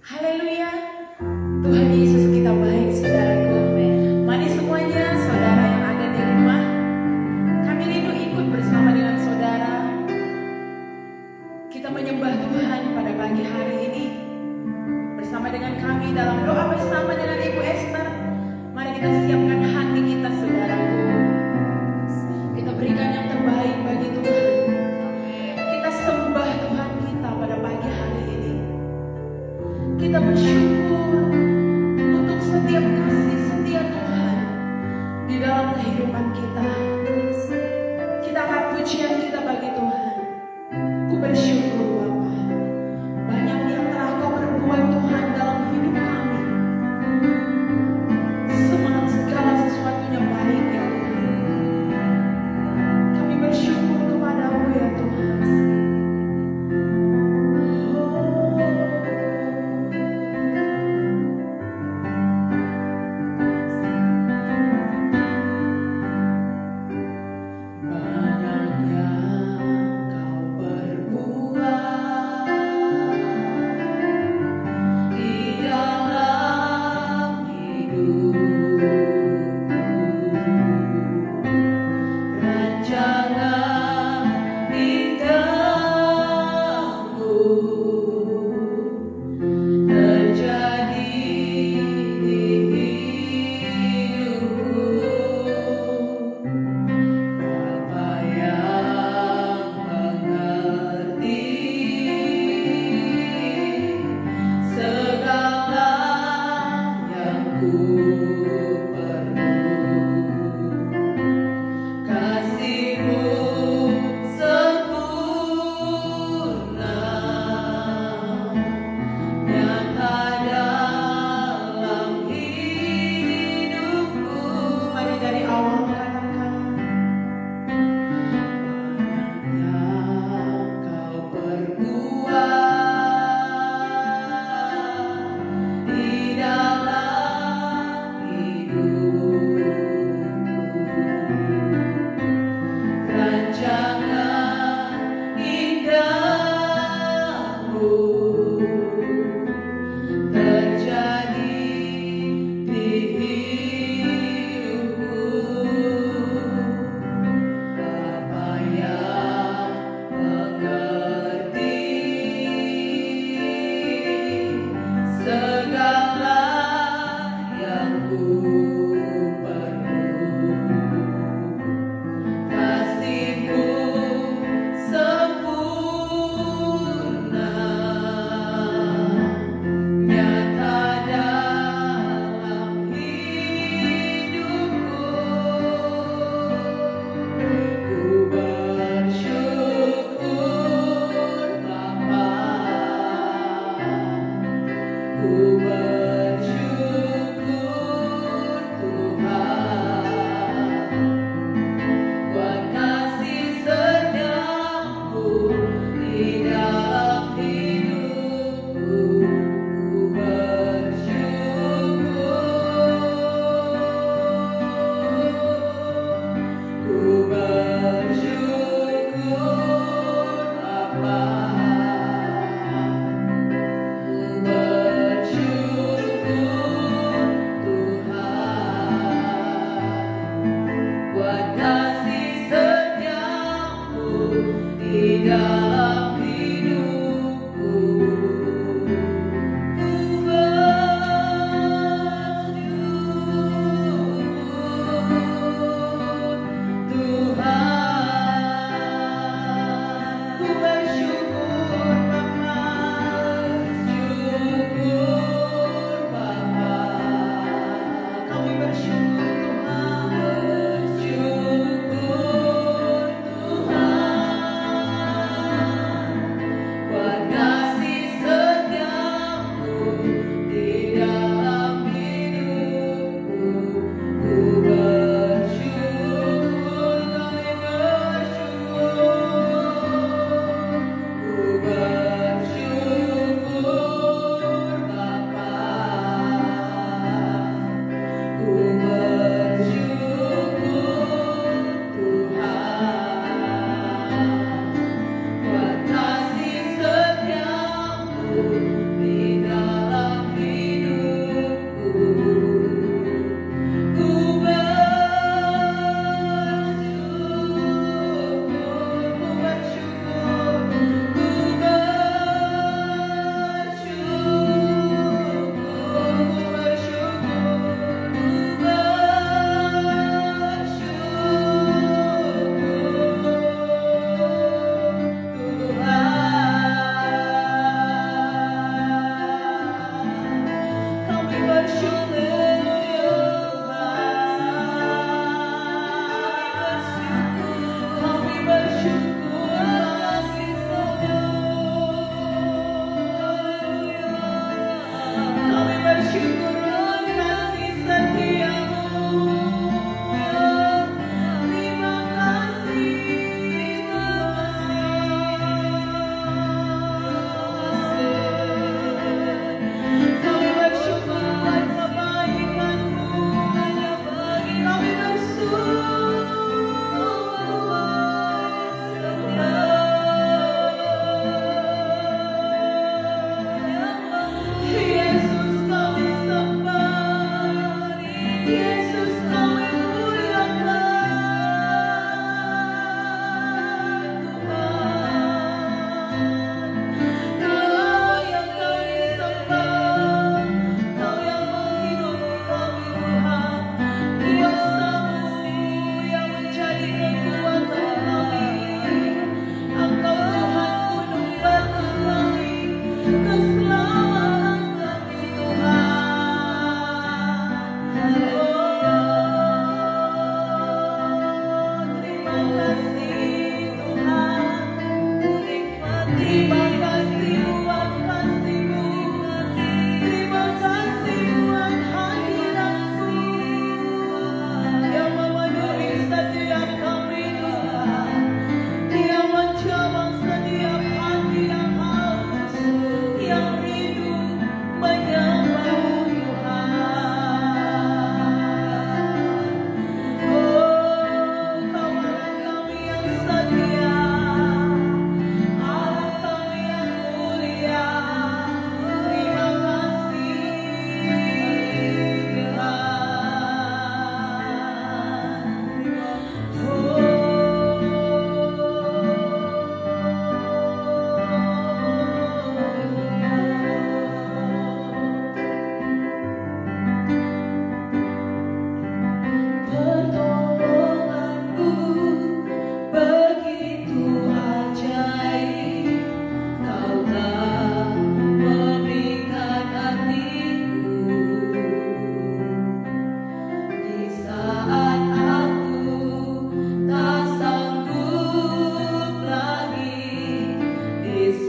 Haleluya. Tuhan Yesus kita baik, saudaraku. Mari semuanya, saudara yang ada di rumah, kami rindu ikut bersama dengan saudara. Kita menyembah Tuhan pada pagi hari ini bersama dengan kami dalam doa bersama dengan Ibu Esther. Mari kita siapkan hati kita, saudaraku. Kita berikan yang terbaik bagi Tuhan. Kita sembah Tuhan kita pada pagi hari ini. Kita bersyukur untuk setiap kasih setia Tuhan di dalam kehidupan kita. Kita akan pujian kita bagi Tuhan. Ku bersyukur Bapa, banyak yang telah Kau perbuat Tuhan dalam hidup kami. Segala sesuatunya baik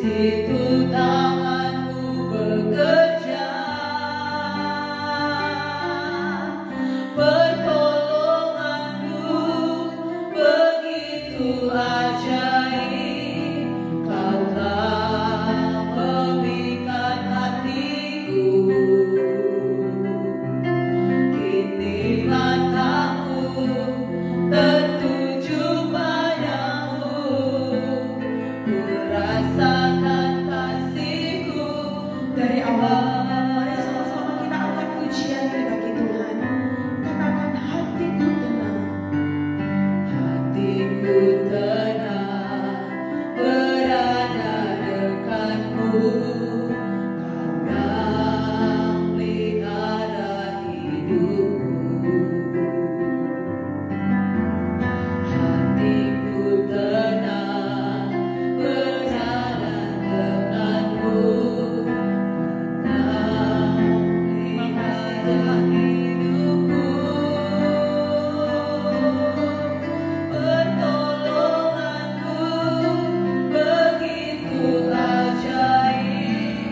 situ tanganmu bekerja, pertolonganmu begitu ajaib. Kau telah memikat hatiku, kini mataku tertuju padamu. Ku rasakan kasih-Mu dari awal. Mari sama-sama kita angkat pujian bagi Tuhan. Katakan, hatiku tenang, hatiku tenang, berada dekat-Mu. Kau yang pelihara hidupku. Hatiku tenang, berjalan denganmu. Kau pelihara hidupku. Pertolonganmu begitu ajaib.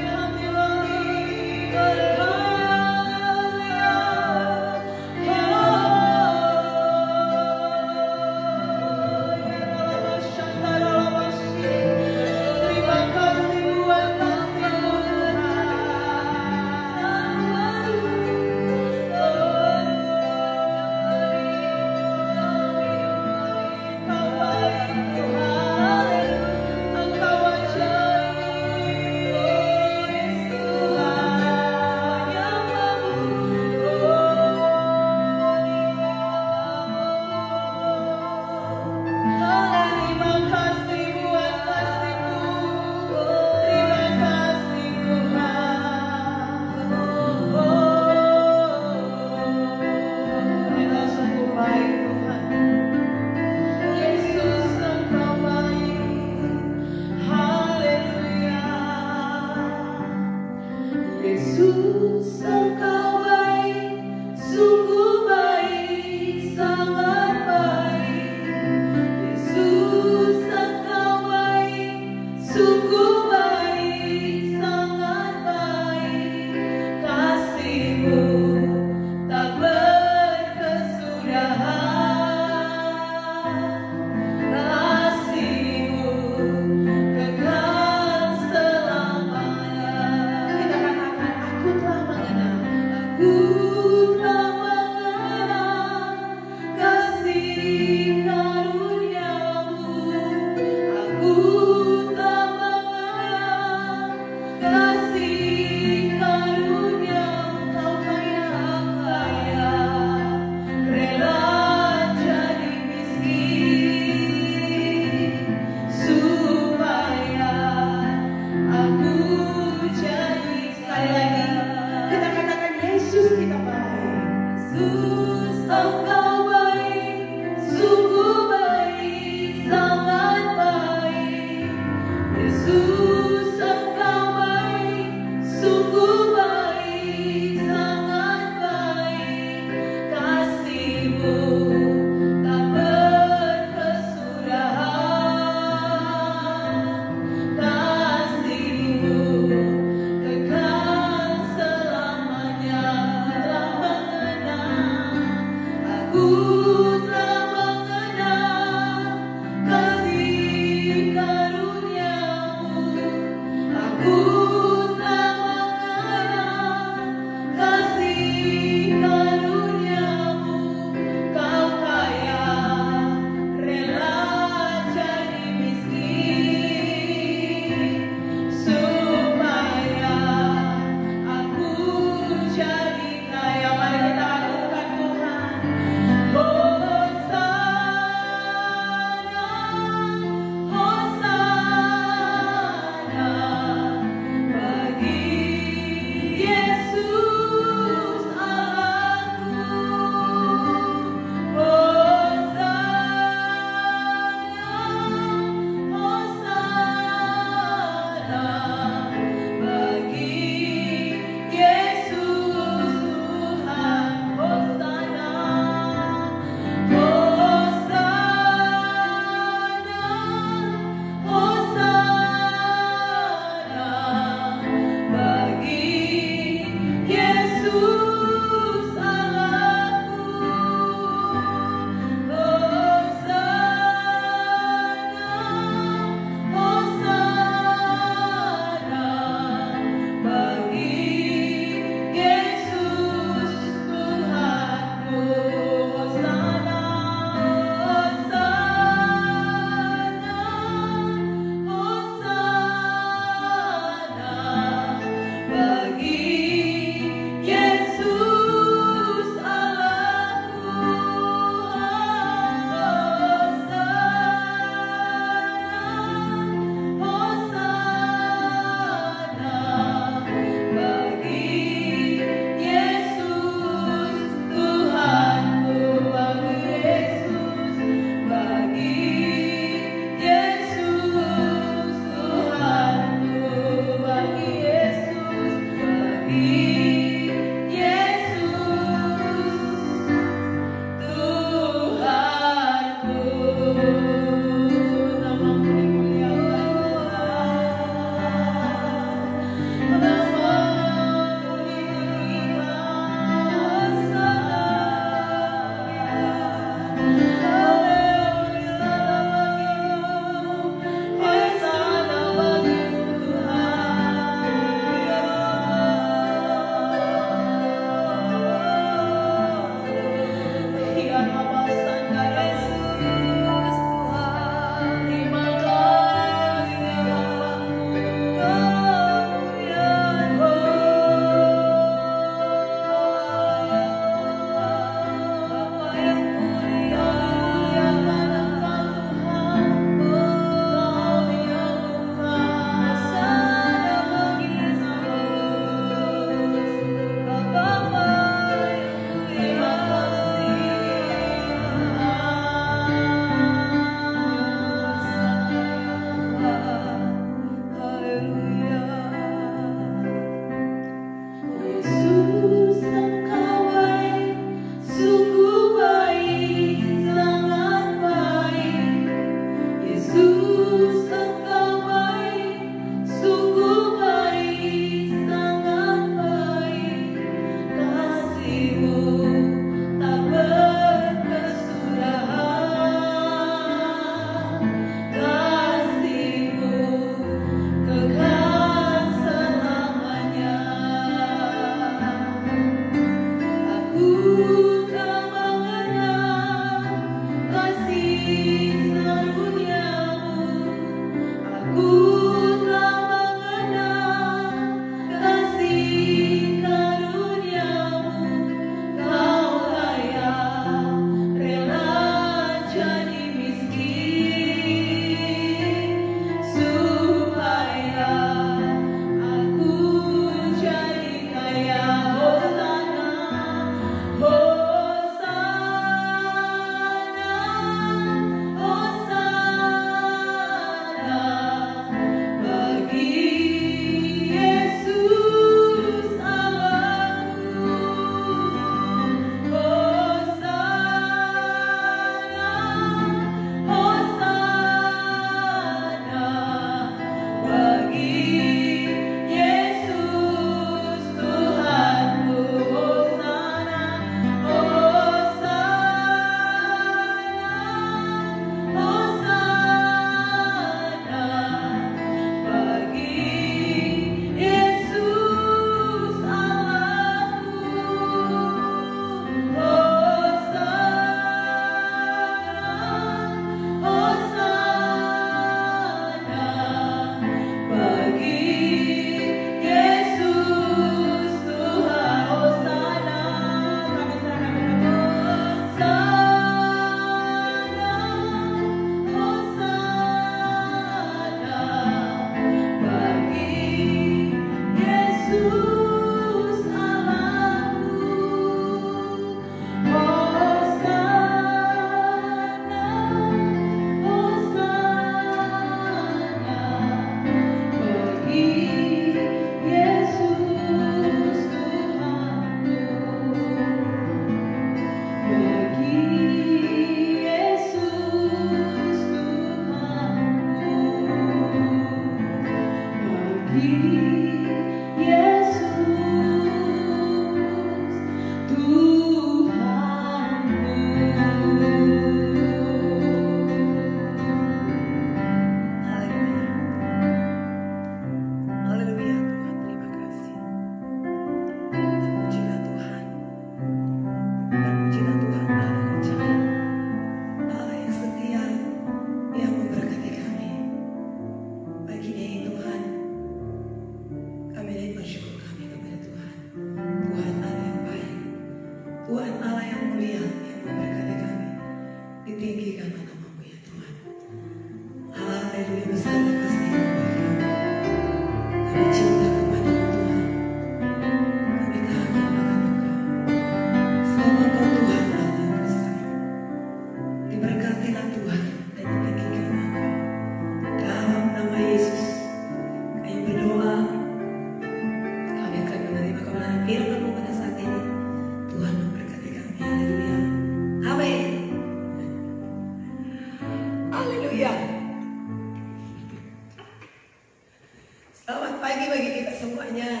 Selamat pagi bagi kita semuanya.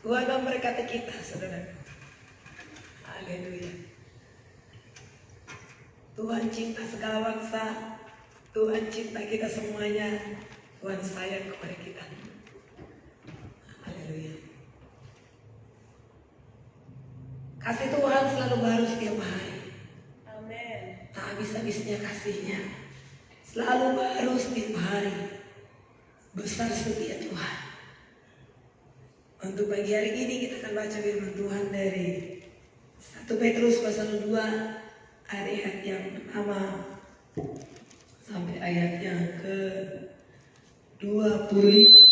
Tuhan memberkati kita, saudara. Haleluya. Tuhan cinta segala bangsa. Tuhan cinta kita semuanya. Tuhan sayang kepada kita. Haleluya. Kasih Tuhan selalu baru setiap hari. Amin. Tak habis-habisnya kasihnya. Selalu baru setiap hari. Besar setia Tuhan. Untuk pagi hari ini kita akan baca firman Tuhan dari 1 Petrus pasal 2 ayat yang pertama sampai ayat yang ke-20.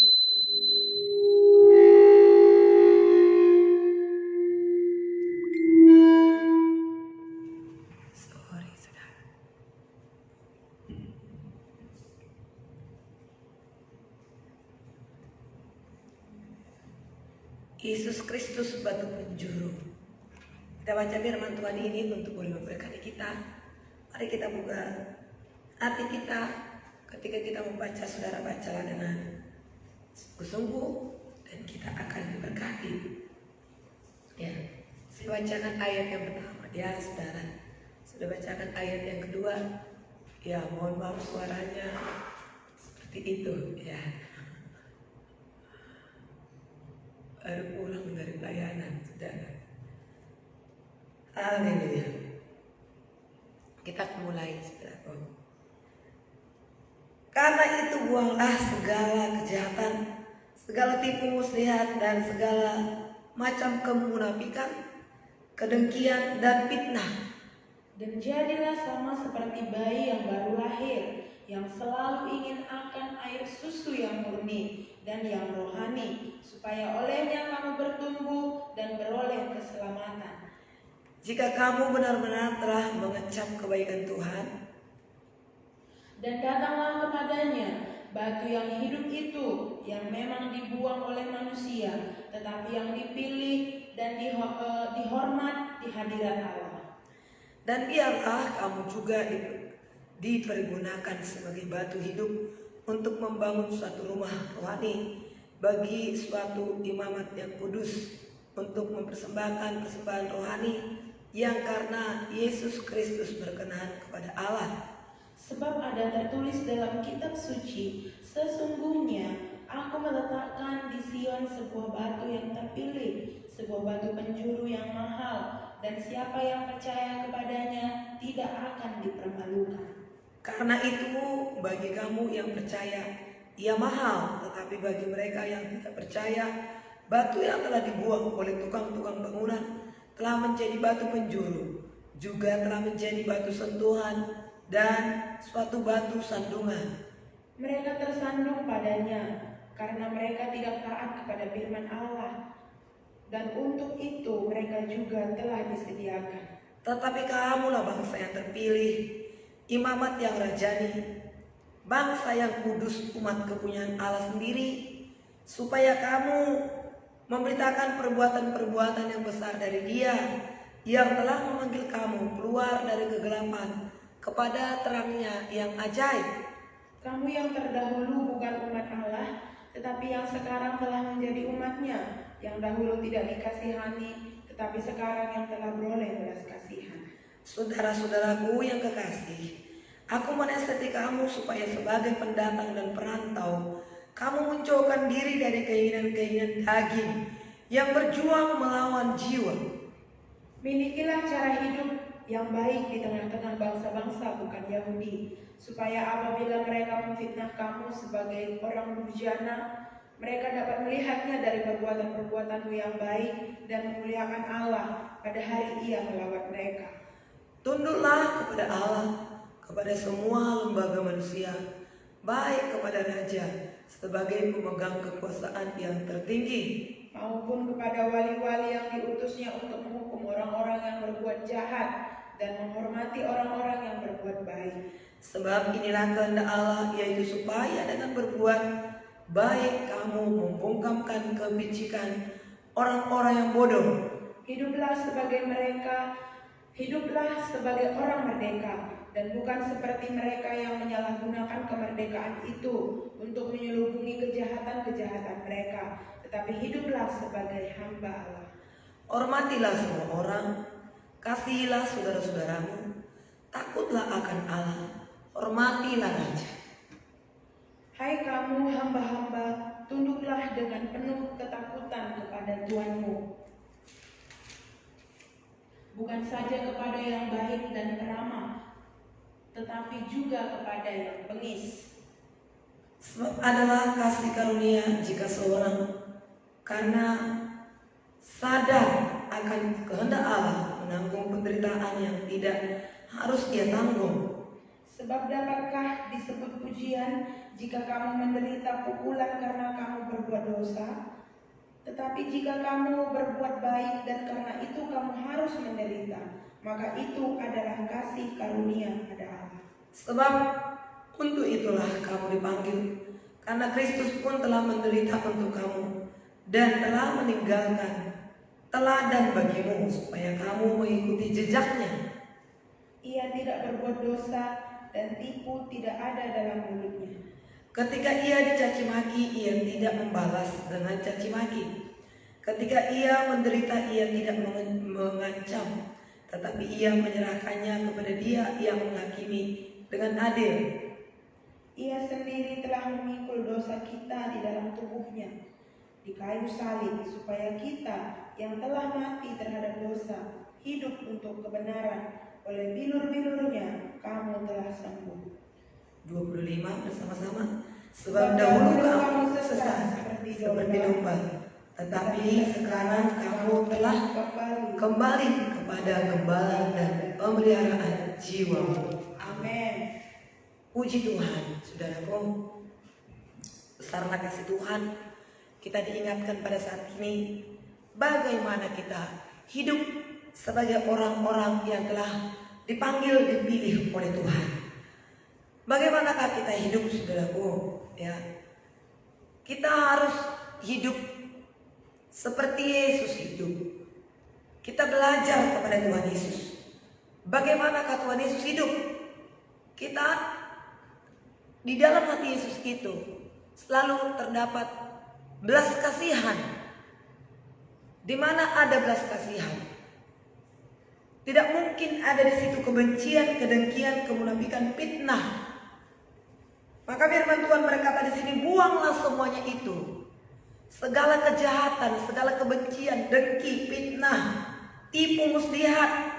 Yesus Kristus batu penjuru. Kita baca firman Tuhan ini untuk boleh memberkati kita. Mari kita buka hati kita ketika kita membaca, saudara bacalah dengan sungguh-sungguh dan kita akan diberkati. Ya, saya bacakan ayat yang pertama. Ya, saudara sudah bacakan ayat yang kedua. Ya, mohon maaf suaranya seperti itu. Ya, baru pulang dari pelayanan, saudara. Haleluya. Kita mulai, saudara. Karena itu buanglah segala kejahatan, segala tipu muslihat dan segala macam kemunafikan, kedengkian dan fitnah. Dan jadilah sama seperti bayi yang baru lahir, yang selalu ingin akan air susu yang murni dan yang rohani, supaya olehnya kamu bertumbuh dan beroleh keselamatan. Jika kamu benar-benar telah mengecap kebaikan Tuhan, dan datanglah kepadanya batu yang hidup itu, yang memang dibuang oleh manusia, tetapi yang dipilih dan dihormat di hadirat Allah. dan biarlah kamu juga dipergunakan sebagai batu hidup untuk membangun suatu rumah rohani bagi suatu imamat yang kudus, untuk mempersembahkan persembahan rohani yang karena Yesus Kristus berkenan kepada Allah. Sebab ada tertulis dalam kitab suci, sesungguhnya aku meletakkan di Sion sebuah batu yang terpilih, sebuah batu penjuru yang mahal, dan siapa yang percaya kepadanya tidak akan dipermalukan. Karena itu bagi kamu yang percaya, ia mahal, tetapi bagi mereka yang tidak percaya, batu yang telah dibuang oleh tukang-tukang bangunan telah menjadi batu penjuru, juga telah menjadi batu sentuhan dan suatu batu sandungan. Mereka tersandung padanya karena mereka tidak taat kepada firman Allah, dan untuk itu mereka juga telah disediakan. Tetapi kamulah bangsa yang terpilih, imamat yang rajani, bangsa yang kudus, umat kepunyaan Allah sendiri, supaya kamu memberitakan perbuatan-perbuatan yang besar dari Dia yang telah memanggil kamu keluar dari kegelapan kepada terangnya yang ajaib. Kamu yang terdahulu bukan umat Allah, tetapi yang sekarang telah menjadi umatnya, yang dahulu tidak dikasihani, tetapi sekarang yang telah beroleh belas kasihan. Saudara-saudaraku yang kekasih, aku menasihati kamu supaya sebagai pendatang dan perantau, kamu menjauhkan diri dari keinginan-keinginan daging yang berjuang melawan jiwa. Milikilah cara hidup yang baik di tengah-tengah bangsa-bangsa bukan Yahudi, supaya apabila mereka memfitnah kamu sebagai orang durjana, mereka dapat melihatnya dari perbuatan-perbuatanmu yang baik dan memuliakan Allah pada hari Ia melawat mereka. Tunduklah kepada Allah, kepada semua lembaga manusia, baik kepada raja sebagai pemegang kekuasaan yang tertinggi, maupun kepada wali-wali yang diutusnya untuk menghukum orang-orang yang berbuat jahat dan menghormati orang-orang yang berbuat baik. Sebab inilah kehendak Allah, yaitu supaya dengan berbuat baik kamu membungkamkan kebicikan orang-orang yang bodoh. Hiduplah sebagai orang merdeka, dan bukan seperti mereka yang menyalahgunakan kemerdekaan itu untuk menyelubungi kejahatan-kejahatan mereka, tetapi hiduplah sebagai hamba Allah. Hormatilah semua orang, kasihilah saudara-saudaramu, takutlah akan Allah, hormatilah raja. Hai kamu hamba-hamba, tunduklah dengan penuh ketakutan kepada Tuhanmu, bukan saja kepada yang baik dan ramah, tetapi juga kepada yang bengis. Sebab adalah kasih karunia jika seorang karena sadar akan kehendak Allah menanggung penderitaan yang tidak harus dia tanggung. Sebab dapatkah disebut pujian jika kamu menderita pukulan karena kamu berbuat dosa? Tetapi jika kamu berbuat baik dan karena itu kamu harus menderita, maka itu adalah kasih karunia pada Allah. Sebab untuk itulah kamu dipanggil, karena Kristus pun telah menderita untuk kamu dan telah meninggalkan teladan bagimu supaya kamu mengikuti jejaknya. Ia tidak berbuat dosa dan tipu tidak ada dalam mulutnya. Ketika ia dicaci maki, ia tidak membalas dengan caci maki. Ketika ia menderita, ia tidak mengancam, tetapi ia menyerahkannya kepada Dia yang menghakimi dengan adil. Ia sendiri telah memikul dosa kita di dalam tubuhnya di kayu salib, supaya kita yang telah mati terhadap dosa hidup untuk kebenaran. Oleh bilur-bilurnya kamu telah sembuh. 25 bersama-sama. Sebab dahulu kamu sesat seperti domba, tetapi sekarang kamu telah kembali kepada gembala dan pemeliharaan jiwamu. Amin. Puji Tuhan, saudaraku. Besarlah kasih Tuhan. Kita diingatkan pada saat ini bagaimana kita hidup sebagai orang-orang yang telah dipanggil, dipilih oleh Tuhan. Bagaimanakah kita hidup, saudaraku? Ya, kita harus hidup seperti Yesus hidup. Kita belajar kepada Tuhan Yesus. Bagaimanakah Tuhan Yesus hidup? Kita di dalam hati Yesus itu selalu terdapat belas kasihan. Di mana ada belas kasihan, tidak mungkin ada di situ kebencian, kedengkian, kemunafikan, fitnah. Maka firman Tuhan berkata di sini, buanglah semuanya itu. Segala kejahatan, segala kebencian, dengki, fitnah, tipu muslihat.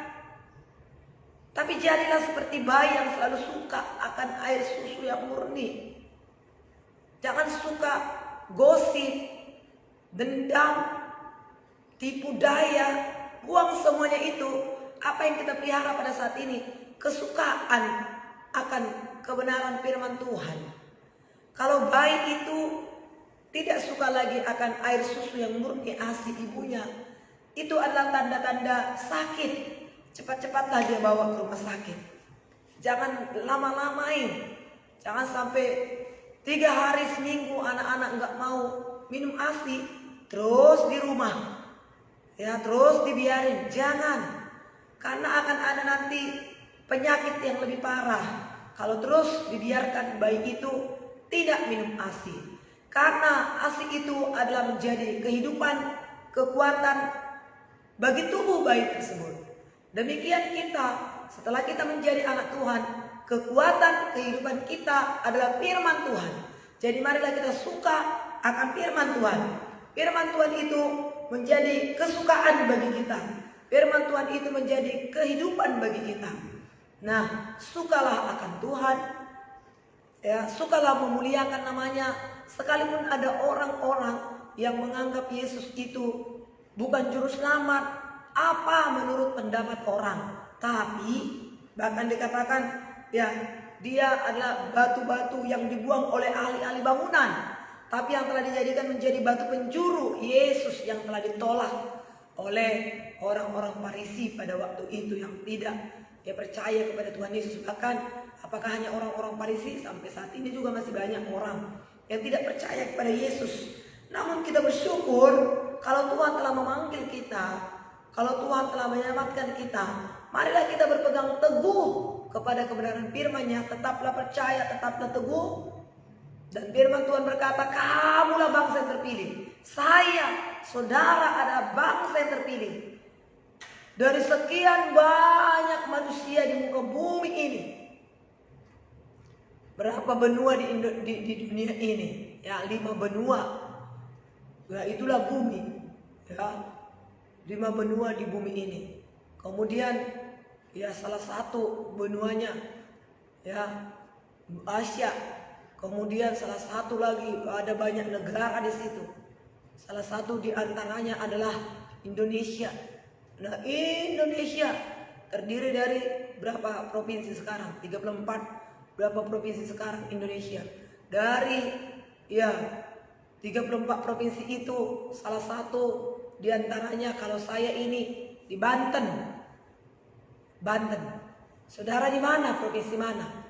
Tapi jadilah seperti bayi yang selalu suka akan air susu yang murni. Jangan suka gosip, dendam, tipu daya. Buang semuanya itu. Apa yang kita pelihara pada saat ini? Kesukaan akan kebenaran firman Tuhan. Kalau bayi itu tidak suka lagi akan air susu yang murni ASI ibunya, itu adalah tanda-tanda sakit. Cepat-cepatlah dia bawa ke rumah sakit. Jangan lama-lamain. Jangan sampai 3 hari seminggu anak-anak nggak mau minum ASI, terus di rumah, ya terus dibiarin. Jangan, karena akan ada nanti penyakit yang lebih parah. kalau terus dibiarkan bayi itu tidak minum ASI. Karena ASI itu adalah menjadi kehidupan, kekuatan bagi tubuh bayi tersebut. Demikian kita, setelah kita menjadi anak Tuhan, kekuatan kehidupan kita adalah firman Tuhan. Jadi marilah kita suka akan firman Tuhan. Firman Tuhan itu menjadi kesukaan bagi kita. Firman Tuhan itu menjadi kehidupan bagi kita. Nah, sukalah akan Tuhan. Ya, sukalah memuliakan namanya. Sekalipun ada orang-orang yang menganggap Yesus itu bukan juru selamat, apa menurut pendapat orang. Tapi bahkan dikatakan ya, dia adalah batu-batu yang dibuang oleh ahli-ahli bangunan. Tapi yang telah dijadikan menjadi batu penjuru, Yesus yang telah ditolak oleh orang-orang Farisi pada waktu itu yang tidak percaya kepada Tuhan Yesus. Bahkan apakah hanya orang-orang Farisi, sampai saat ini juga masih banyak orang yang tidak percaya kepada Yesus. Namun kita bersyukur kalau Tuhan telah memanggil kita, kalau Tuhan telah menyelamatkan kita. Marilah kita berpegang teguh kepada kebenaran firman-Nya, tetaplah percaya, tetaplah teguh. Dan firman Tuhan berkata, kamulah bangsa yang terpilih. Saya, saudara adalah bangsa yang terpilih. Dari sekian banyak manusia di muka bumi ini, berapa benua di dunia ini? Ya, 5 benua. Ya, itulah bumi. Ya, 5 benua di bumi ini. Kemudian, ya salah satu benuanya, ya Asia. Kemudian salah satu lagi ada banyak negara di situ. Salah satu di antaranya adalah Indonesia. Nah, Indonesia terdiri dari berapa provinsi sekarang? 34. Berapa provinsi sekarang Indonesia? Dari 34 provinsi itu salah satu di antaranya kalau saya ini di Banten. Banten. Saudara di mana? Provinsi mana?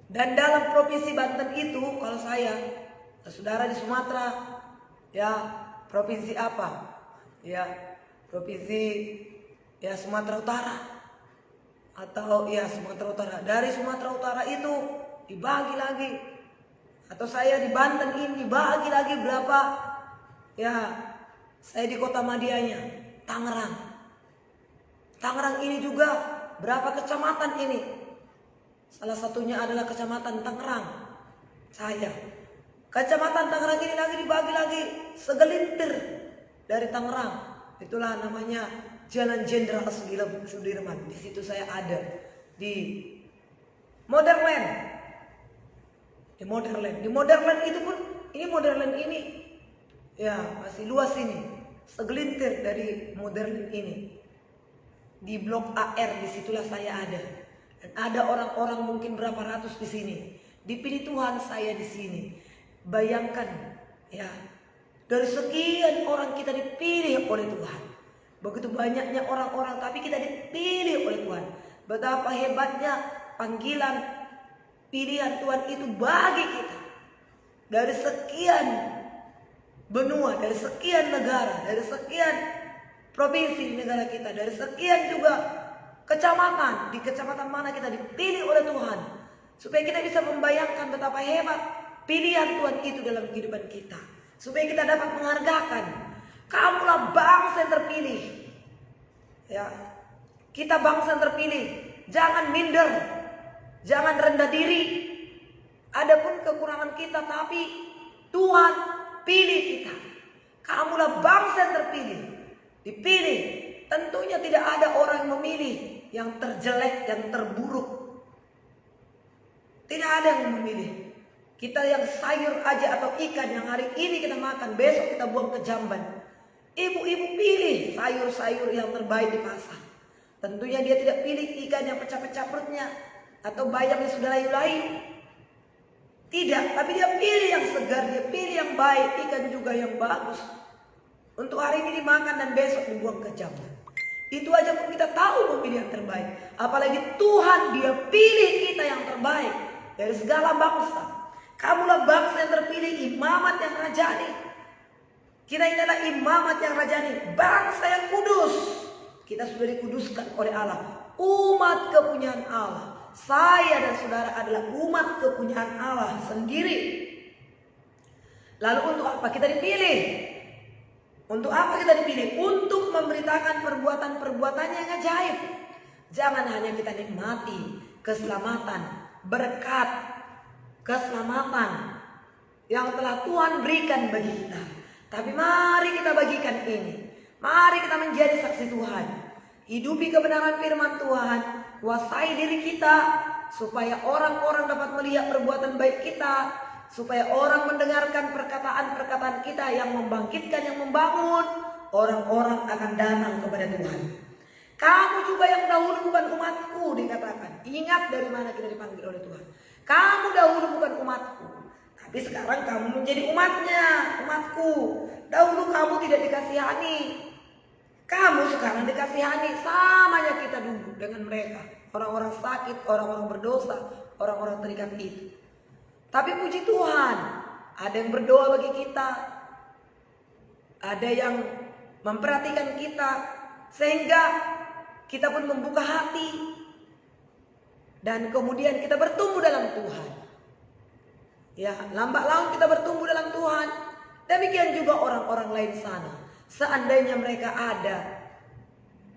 Dan dalam provinsi Banten itu, kalau saya, saudara di Sumatera, ya provinsi apa? Ya provinsi Sumatera Utara, atau Sumatera Utara. Dari Sumatera Utara itu dibagi lagi, atau saya di Banten ini dibagi lagi berapa? Ya, saya di Kota Madianya, Tangerang. Tangerang ini juga berapa kecamatan ini? Salah satunya adalah Kecamatan Tangerang. Saya. Kecamatan Tangerang ini lagi dibagi lagi segelintir dari Tangerang. Itulah namanya Jalan Jenderal Sudirman. Di situ saya ada di Modern. Di Modern itu pun Modern ini ya masih luas ini. Segelintir dari Modern ini. Di Blok AR disitulah saya ada. Dan ada orang-orang mungkin berapa ratus di sini. Dipilih Tuhan saya di sini. Bayangkan ya, dari sekian orang kita dipilih oleh Tuhan. Begitu banyaknya orang-orang tapi kita dipilih oleh Tuhan. Betapa hebatnya panggilan pilihan Tuhan itu bagi kita. Dari sekian benua, dari sekian negara, dari sekian provinsi di negara kita, dari sekian juga kecamatan, di kecamatan mana kita dipilih oleh Tuhan, supaya kita bisa membayangkan betapa hebat pilihan Tuhan itu dalam kehidupan kita, supaya kita dapat menghargakan, kamulah bangsa yang terpilih. Ya, kita bangsa yang terpilih. Jangan minder, jangan rendah diri. Adapun kekurangan kita, tapi Tuhan pilih kita. Kamulah bangsa yang terpilih, dipilih. Tentunya tidak ada orang yang memilih yang terjelek, yang terburuk. Tidak ada yang memilih. Kita yang sayur aja atau ikan yang hari ini kita makan, besok kita buang ke jamban. Ibu-ibu pilih sayur-sayur yang terbaik di pasar. Tentunya dia tidak pilih ikan yang pecah-pecah perutnya atau bayam yang sudah layu-layu. Tidak, tapi dia pilih yang segar, dia pilih yang baik, ikan juga yang bagus. Untuk hari ini dimakan dan besok dibuang ke jamban. Itu aja pun kita tahu memilih yang terbaik. Apalagi Tuhan, dia pilih kita yang terbaik dari segala bangsa. Kamulah bangsa yang terpilih, imamat yang rajani. Kita ini adalah imamat yang rajani, bangsa yang kudus. Kita sudah dikuduskan oleh Allah, umat kepunyaan Allah, Saya dan saudara adalah umat kepunyaan Allah sendiri. Lalu untuk apa kita dipilih? Untuk apa kita dipilih? Untuk memberitakan perbuatan-perbuatannya yang ajaib. Jangan hanya kita nikmati keselamatan, berkat, keselamatan yang telah Tuhan berikan bagi kita. Tapi mari kita bagikan ini. Mari kita menjadi saksi Tuhan. Hidupi kebenaran firman Tuhan. Kuasai diri kita supaya orang-orang dapat melihat perbuatan baik kita, supaya orang mendengarkan perkataan-perkataan kita yang membangkitkan, yang membangun. Orang-orang akan datang kepada Tuhan. Kamu juga yang dahulu bukan umatku, dikatakan. Ingat dari mana kita dipanggil oleh Tuhan. Kamu dahulu bukan umatku, tapi sekarang kamu menjadi umatnya, umatku. Dahulu kamu tidak dikasihani, kamu sekarang dikasihani. Samanya kita dulu dengan mereka, orang-orang sakit, orang-orang berdosa, orang-orang terikat itu. Tapi puji Tuhan, ada yang berdoa bagi kita, ada yang memperhatikan kita, sehingga kita pun membuka hati, dan kemudian kita bertumbuh dalam Tuhan. Ya, lambat laun kita bertumbuh dalam Tuhan. Demikian juga orang-orang lain sana. Seandainya mereka ada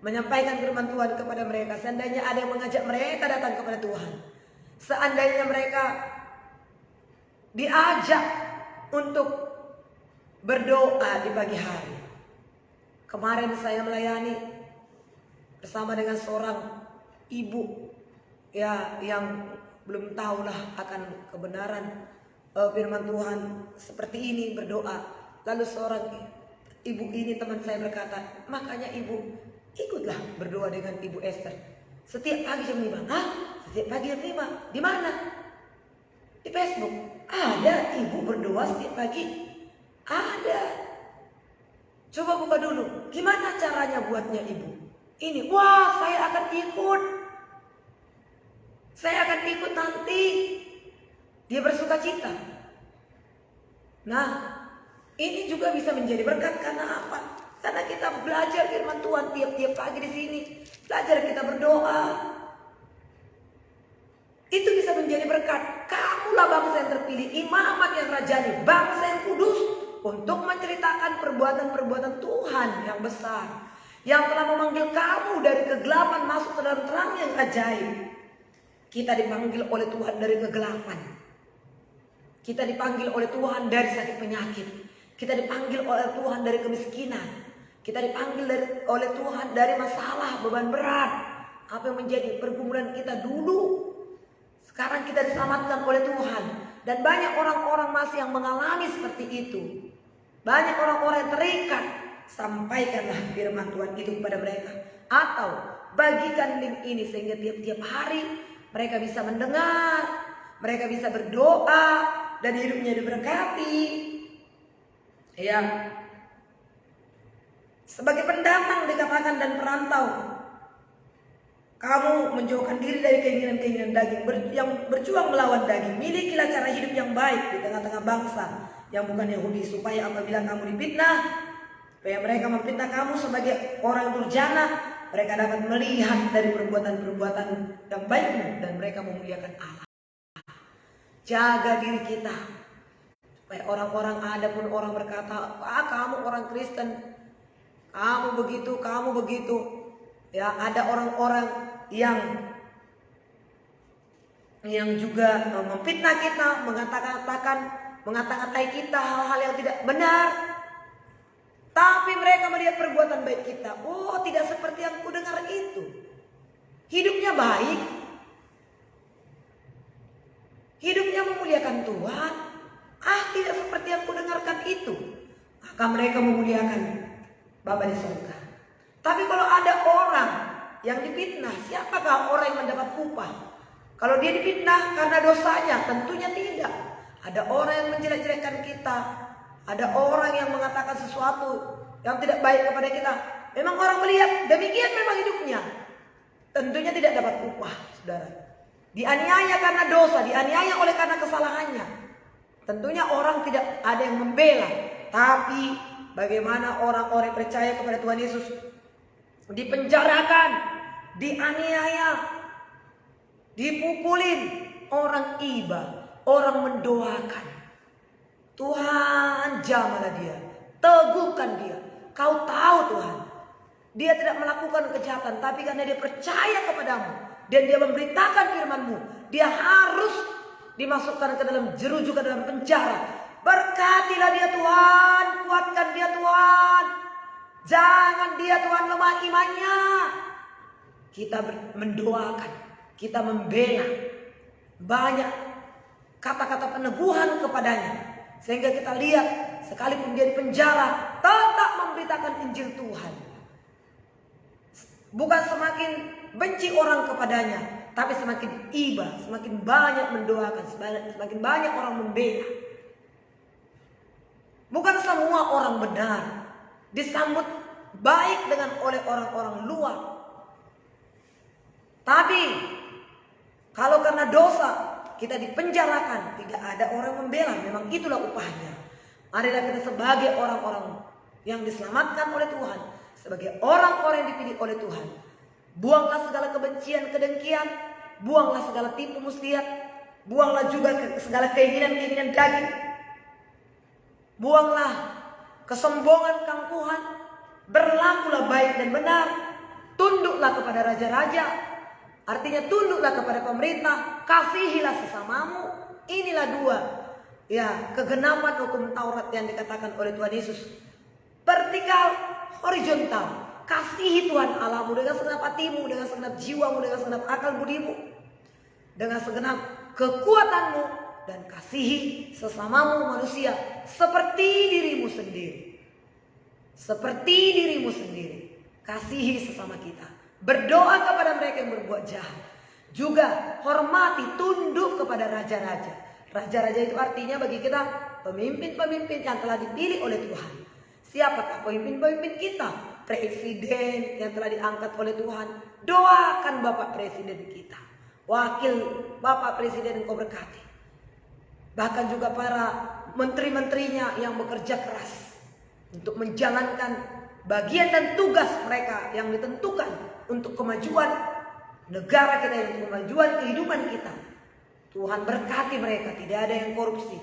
menyampaikan firman Tuhan kepada mereka, seandainya ada yang mengajak mereka datang kepada Tuhan, seandainya mereka diajak untuk berdoa di pagi hari. Kemarin saya melayani bersama dengan seorang ibu ya yang belum tahulah akan kebenaran firman Tuhan seperti ini, berdoa. Lalu seorang ibu ini, teman saya, berkata, makanya ibu ikutlah berdoa dengan Ibu Esther setiap pagi jam 5. Hah? Setiap pagi jam 5? Di mana? Di Facebook. Ada ibu berdoa setiap pagi? Ada. Coba buka dulu. Gimana caranya buatnya ibu? Ini, wah, saya akan ikut. Saya akan ikut nanti. Dia bersuka cita. Nah, ini juga bisa menjadi berkat karena apa? Karena kita belajar firman Tuhan tiap-tiap pagi di sini. Belajar kita berdoa. Itu bisa menjadi berkat. Kamulah bangsa yang terpilih, imamat yang rajani, bangsa yang kudus, untuk menceritakan perbuatan-perbuatan Tuhan yang besar, yang telah memanggil kamu dari kegelapan masuk ke dalam terang yang ajaib. Kita dipanggil oleh Tuhan dari kegelapan. Kita dipanggil oleh Tuhan dari sakit penyakit. Kita dipanggil oleh Tuhan dari kemiskinan. Kita dipanggil oleh Tuhan dari masalah, beban berat. Apa yang menjadi pergumulan kita dulu, sekarang kita diselamatkan oleh Tuhan. Dan banyak orang-orang masih yang mengalami seperti itu. Banyak orang-orang yang terikat. Sampaikanlah firman Tuhan itu kepada mereka. Atau bagikan link ini sehingga tiap-tiap hari mereka bisa mendengar, mereka bisa berdoa, dan hidupnya diberkati. Ya. Sebagai pendatang dikatakan dan perantau, kamu menjauhkan diri dari keinginan-keinginan daging yang berjuang melawan daging. Milikilah cara hidup yang baik di tengah-tengah bangsa yang bukan Yahudi, supaya apabila kamu difitnah, supaya mereka memfitnah kamu sebagai orang durjana, mereka dapat melihat dari perbuatan-perbuatan yang baikmu dan mereka memuliakan Allah. Jaga diri kita supaya orang-orang, ada pun orang berkata, kamu orang Kristen, kamu begitu. Ya, ada orang-orang yang juga memfitnah kita, mengata-ngatai kita hal-hal yang tidak benar. Tapi mereka melihat perbuatan baik kita. Oh, tidak seperti yang kudengar itu. Hidupnya baik. Hidupnya memuliakan Tuhan. Tidak seperti yang kudengarkan itu. Maka mereka memuliakan Bapa di surga. Tapi kalau ada orang yang difitnah, siapakah orang yang mendapat upah? Kalau dia difitnah karena dosanya, tentunya tidak. Ada orang yang menjelek-jelekkan kita. Ada orang yang mengatakan sesuatu yang tidak baik kepada kita. Memang orang melihat demikian memang hidupnya. Tentunya tidak dapat upah, saudara. Dianiaya karena dosa, dianiaya oleh karena kesalahannya. Tentunya orang tidak ada yang membela. Tapi bagaimana orang-orang percaya kepada Tuhan Yesus dipenjarakan, dianiaya, dipukulin, orang iba, orang mendoakan. Tuhan jamahlah dia, teguhkan dia. Kau tahu Tuhan, dia tidak melakukan kejahatan, tapi karena dia percaya kepadamu dan dia memberitakan firman-Mu, dia harus dimasukkan ke dalam jeruji, ke dalam penjara. Berkatilah dia Tuhan, kuatkan dia Tuhan. Jangan dia Tuhan lemah imannya. Kita mendoakan, kita membela, banyak kata-kata peneguhan kepadanya, sehingga kita lihat sekalipun dia di penjara tetap memberitakan Injil Tuhan. Bukan semakin benci orang kepadanya, tapi semakin iba, semakin banyak mendoakan, semakin banyak orang membela. Bukan semua orang benar disambut baik oleh orang-orang luar. Tapi kalau karena dosa kita dipenjarakan, tidak ada orang membela, memang itulah upahnya. Marilah kita sebagai orang-orang yang diselamatkan oleh Tuhan, sebagai orang-orang yang dipilih oleh Tuhan, buanglah segala kebencian, kedengkian, buanglah segala tipu muslihat, buanglah juga segala keinginan-keinginan daging, buanglah kesombongan, keangkuhan, berlakulah baik dan benar, tunduklah kepada raja-raja. Artinya tunduklah kepada pemerintah, kasihilah sesamamu. Inilah dua kegenapan hukum Taurat yang dikatakan oleh Tuhan Yesus. Vertikal, horizontal. Kasihi Tuhan Allahmu dengan segenap hatimu, dengan segenap jiwamu, dengan segenap akal budimu, dengan segenap kekuatanmu, dan kasihi sesamamu manusia seperti dirimu sendiri. Seperti dirimu sendiri. Kasihi sesama kita. Berdoa kepada mereka yang berbuat jahat. Juga hormati, tunduk kepada raja-raja. Raja-raja itu artinya bagi kita pemimpin-pemimpin yang telah dipilih oleh Tuhan. Siapakah pemimpin-pemimpin kita? Presiden yang telah diangkat oleh Tuhan. Doakan Bapak Presiden kita. Wakil Bapak Presiden engkau berkati. Bahkan juga para menteri-menterinya yang bekerja keras untuk menjalankan bagian dan tugas mereka yang ditentukan untuk kemajuan negara kita, untuk kemajuan kehidupan kita. Tuhan berkati mereka, tidak ada yang korupsi.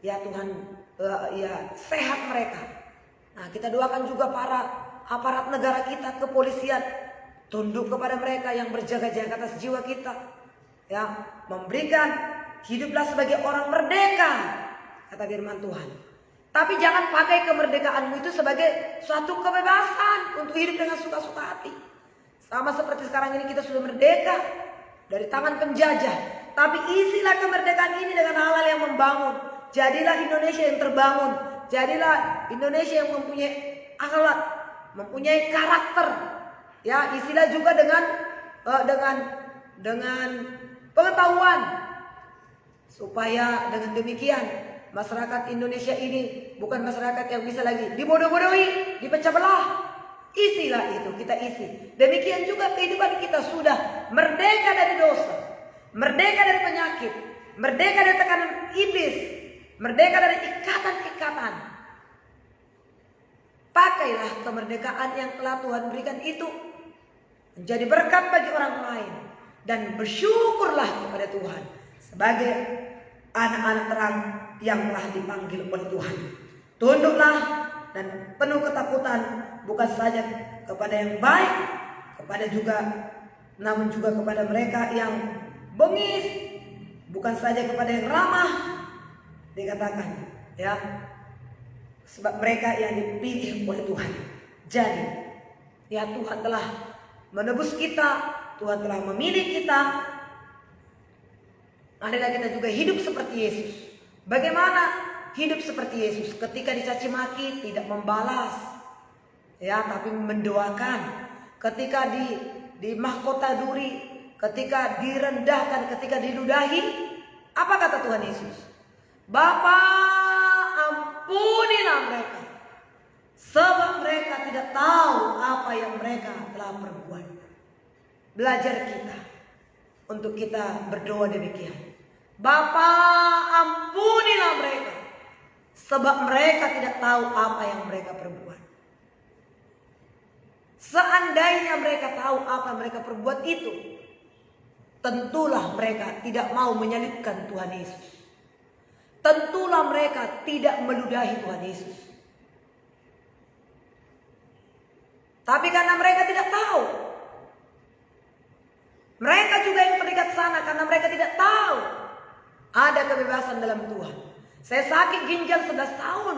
Ya Tuhan, sehat mereka. Nah, kita doakan juga para aparat negara kita, kepolisian, tunduk kepada mereka yang berjaga-jaga atas jiwa kita. Ya, memberikan hiduplah sebagai orang merdeka, kata firman Tuhan. Tapi jangan pakai kemerdekaanmu itu sebagai suatu kebebasan untuk hidup dengan suka-suka hati. Sama seperti sekarang ini kita sudah merdeka dari tangan penjajah. Tapi isilah kemerdekaan ini dengan hal-hal yang membangun. Jadilah Indonesia yang terbangun. Jadilah Indonesia yang mempunyai akhlak, mempunyai karakter. Ya, isilah juga dengan pengetahuan. Supaya dengan demikian masyarakat Indonesia ini bukan masyarakat yang bisa lagi dibodoh-bodohi, dipecah belah. Isilah itu, kita isi. Demikian juga kehidupan kita sudah merdeka dari dosa, merdeka dari penyakit, merdeka dari tekanan iblis, merdeka dari ikatan-ikatan. Pakailah kemerdekaan yang telah Tuhan berikan itu menjadi berkat bagi orang lain. Dan bersyukurlah kepada Tuhan sebagai anak-anak terang yang telah dipanggil oleh Tuhan. Tunduklah dan penuh ketakutan, bukan saja kepada yang baik, namun juga kepada mereka yang bengis, bukan saja kepada yang ramah, dikatakan ya, sebab mereka yang dipilih oleh Tuhan. Jadi ya, Tuhan telah menebus kita, Tuhan telah memilih kita. Marilah kita juga hidup seperti Yesus. Bagaimana hidup seperti Yesus? Ketika dicaci maki tidak membalas, ya, tapi mendoakan. Ketika di mahkota duri, ketika direndahkan, ketika diludahi, apa kata Tuhan Yesus? Bapa, ampunilah mereka, sebab mereka tidak tahu apa yang mereka telah perbuat. Belajar kita untuk kita berdoa demikian. Bapa, ampunilah mereka, sebab mereka tidak tahu apa yang mereka perbuat. Seandainya mereka tahu apa yang mereka perbuat itu, tentulah mereka tidak mau menyalibkan Tuhan Yesus. Tentulah mereka tidak meludahi Tuhan Yesus. Tapi karena mereka tidak tahu, mereka juga yang terlibat sana karena mereka tidak tahu ada kebebasan dalam Tuhan. Saya sakit ginjal 11 tahun.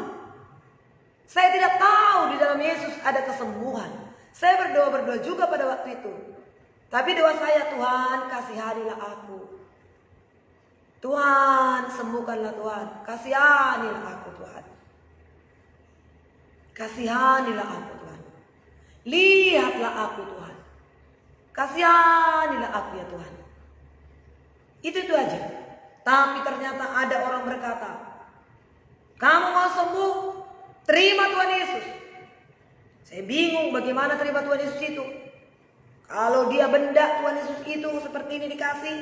Saya tidak tahu di dalam Yesus ada kesembuhan. Saya berdoa juga pada waktu itu. Tapi doa saya, Tuhan kasihanilah aku. Tuhan sembuhkanlah Tuhan. Kasihanilah aku Tuhan. Kasihanilah aku Tuhan. Lihatlah aku Tuhan. Kasihanilah aku ya Tuhan. Itu aja. Tapi ternyata ada orang berkata, kamu mau sembuh? Terima Tuhan Yesus. Saya bingung bagaimana terima Tuhan Yesus itu. Kalau dia benda Tuhan Yesus itu seperti ini dikasih,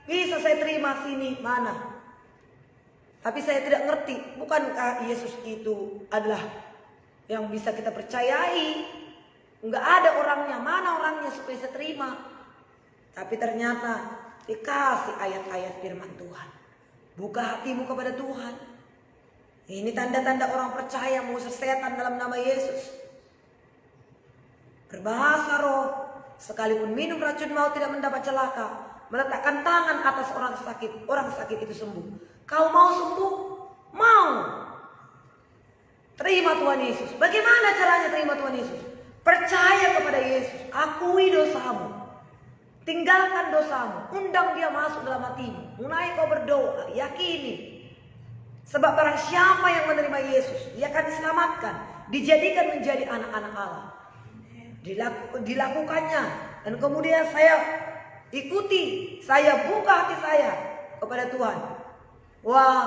bisa saya terima sini, mana? Tapi saya tidak ngerti, bukankah Yesus itu adalah yang bisa kita percayai? Enggak ada orangnya, mana orangnya supaya saya terima? Tapi ternyata dikasih ayat-ayat firman Tuhan. Buka hatimu kepada Tuhan. Ini tanda-tanda orang percaya mengusir setan dalam nama Yesus. Berbahasa roh, sekalipun minum racun maut tidak mendapat celaka. Meletakkan tangan atas orang sakit itu sembuh. Kau mau sembuh? Mau. Terima Tuhan Yesus. Bagaimana caranya terima Tuhan Yesus? Percaya kepada Yesus. Akui dosamu. Tinggalkan dosamu. Undang dia masuk dalam hatimu. Mulai kau berdoa. Yakini. Sebab barang siapa yang menerima Yesus, dia akan diselamatkan. Dijadikan menjadi anak-anak Allah. Dilakukannya. Dan kemudian saya ikuti. Saya buka hati saya kepada Tuhan. Wah,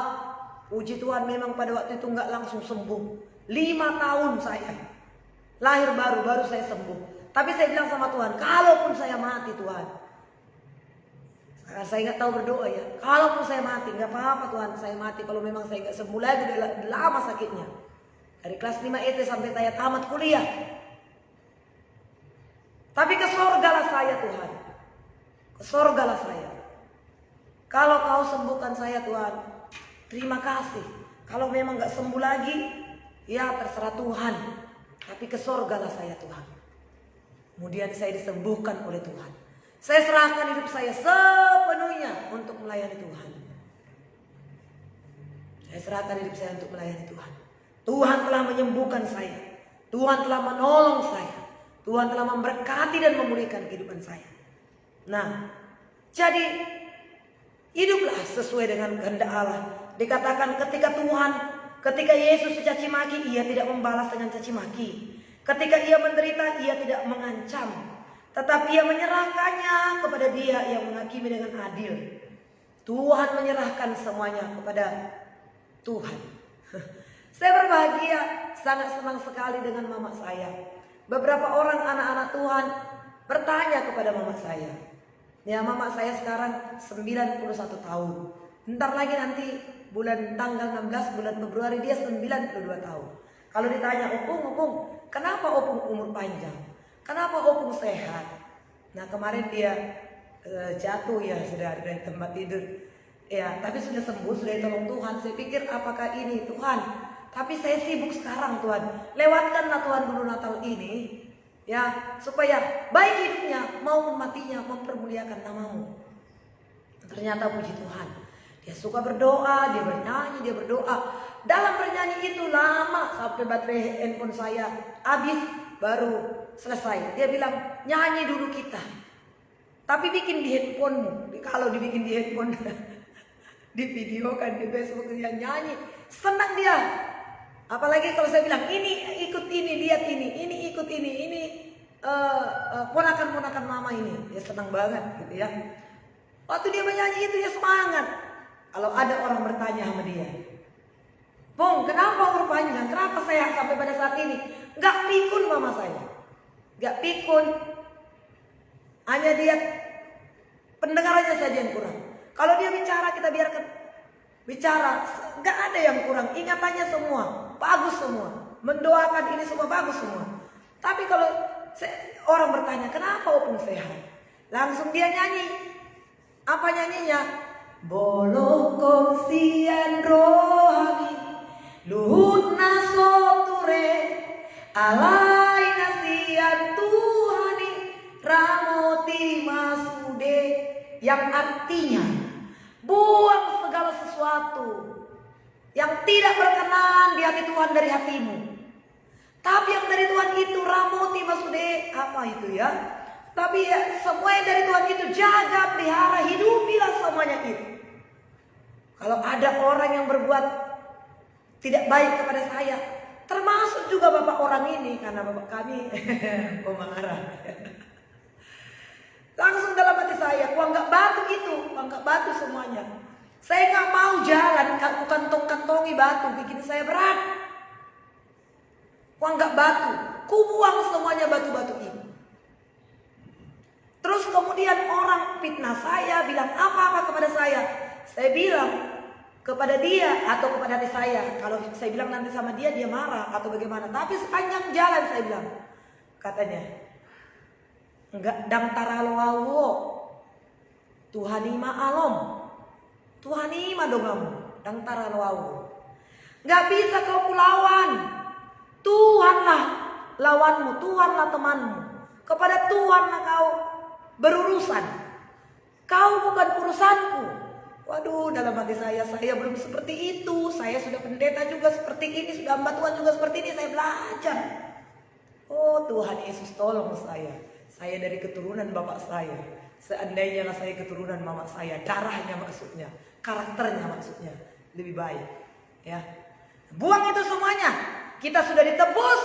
puji Tuhan, memang pada waktu itu enggak langsung sembuh. 5 tahun saya lahir baru saya sembuh. Tapi saya bilang sama Tuhan, kalaupun saya mati Tuhan, karena saya nggak tahu berdoa ya, kalaupun saya mati nggak apa-apa Tuhan, saya mati kalau memang saya nggak sembuh lagi, udah lama sakitnya. Dari kelas 5 SD sampai saya tamat kuliah. Tapi ke sorgalah saya Tuhan, ke sorgalah saya. Kalau kau sembuhkan saya Tuhan, terima kasih. Kalau memang nggak sembuh lagi, ya terserah Tuhan. Tapi ke sorgalah saya Tuhan. Kemudian saya disembuhkan oleh Tuhan. Saya serahkan hidup saya sepenuhnya untuk melayani Tuhan. Saya serahkan hidup saya untuk melayani Tuhan. Tuhan telah menyembuhkan saya. Tuhan telah menolong saya. Tuhan telah memberkati dan memulihkan kehidupan saya. Nah, jadi hiduplah sesuai dengan kehendak Allah. Dikatakan ketika Yesus dicaci maki, ia tidak membalas dengan caci maki. Ketika ia menderita, ia tidak mengancam, tetapi ia menyerahkannya kepada Dia yang menghakimi dengan adil. Tuhan menyerahkan semuanya kepada Tuhan. Saya berbahagia, sangat senang sekali dengan mama saya. Beberapa orang anak-anak Tuhan bertanya kepada mama saya. Ya, mama saya sekarang 91 tahun. Bentar lagi nanti tanggal 16 bulan Februari dia 92 tahun. Kalau ditanya, Opung, kenapa Opung umur panjang? Kenapa Opung sehat? Nah, kemarin dia jatuh ya, sudah dari tempat tidur. Ya, tapi sudah sembuh, sudah ditolong Tuhan. Saya pikir apakah ini Tuhan? Tapi saya sibuk sekarang Tuhan. Lewatkanlah Tuhan dulu Natal ini. Ya, supaya baik hidupnya maupun matinya mempermuliakan namamu. Ternyata puji Tuhan. Dia suka berdoa, dia bernyanyi, dia berdoa. Dalam bernyanyi itu lama sampai baterai handphone saya habis baru selesai. Dia bilang, nyanyi dulu kita. Tapi bikin di handphonemu. Kalau dibikin di handphone, di video kan, di Facebook dia nyanyi. Senang dia. Apalagi kalau saya bilang, ini ikut ini, lihat ini ikut ini ponakan-ponakan mama ini. Dia senang banget gitu ya. Waktu dia menyanyi itu dia semangat. Kalau ada orang bertanya sama dia, Bung, kenapa umur panjang? Kenapa sehat sampai pada saat ini? Gak pikun mama saya. Gak pikun. Hanya dia pendengarannya saja yang kurang. Kalau dia bicara, kita biarkan bicara. Gak ada yang kurang. Ingatannya semua bagus semua. Mendoakan ini semua bagus semua. Tapi kalau orang bertanya, kenapa Opung sehat? Langsung dia nyanyi. Apa nyanyinya? Bolo kongsian rohani luhut nasoture alai nasian Tuhani ramoti masude, yang artinya buang segala sesuatu yang tidak berkenan di hati Tuhan dari hatimu. Tapi yang dari Tuhan itu ramoti masude, apa itu ya? Tapi ya, semua yang dari Tuhan itu jaga, pelihara, hidupilah semuanya itu. Kalau ada orang yang berbuat tidak baik kepada saya, termasuk juga bapak orang ini, karena bapak kami pemarah. Langsung dalam hati saya, kuanggap batu itu, kuanggap batu semuanya. Saya nggak mau jalan, kantong-kantongi batu, bikin saya berat. Kuanggap batu, kubuang semuanya batu-batu ini. Terus kemudian orang fitnah saya, bilang apa-apa kepada saya. Saya bilang kepada dia atau kepada hati saya, kalau saya bilang nanti sama dia, dia marah atau bagaimana. Tapi sepanjang jalan saya bilang, katanya, enggak dang taraloawo, Tuhanima alom, Tuhanima dongamu, dang taraloawo. Enggak bisa kau lawan, Tuhanlah lawanmu, Tuhanlah temanmu. Kepada Tuhanlah kau berurusan, kau bukan urusanku. Waduh, dalam hati saya belum seperti itu. Saya sudah pendeta juga seperti ini, sudah hamba Tuhan juga seperti ini. Saya belajar. Oh Tuhan Yesus, tolong saya. Saya dari keturunan bapak saya. Seandainya lah saya keturunan mama saya, darahnya maksudnya, karakternya maksudnya lebih baik. Ya, buang itu semuanya. Kita sudah ditebus,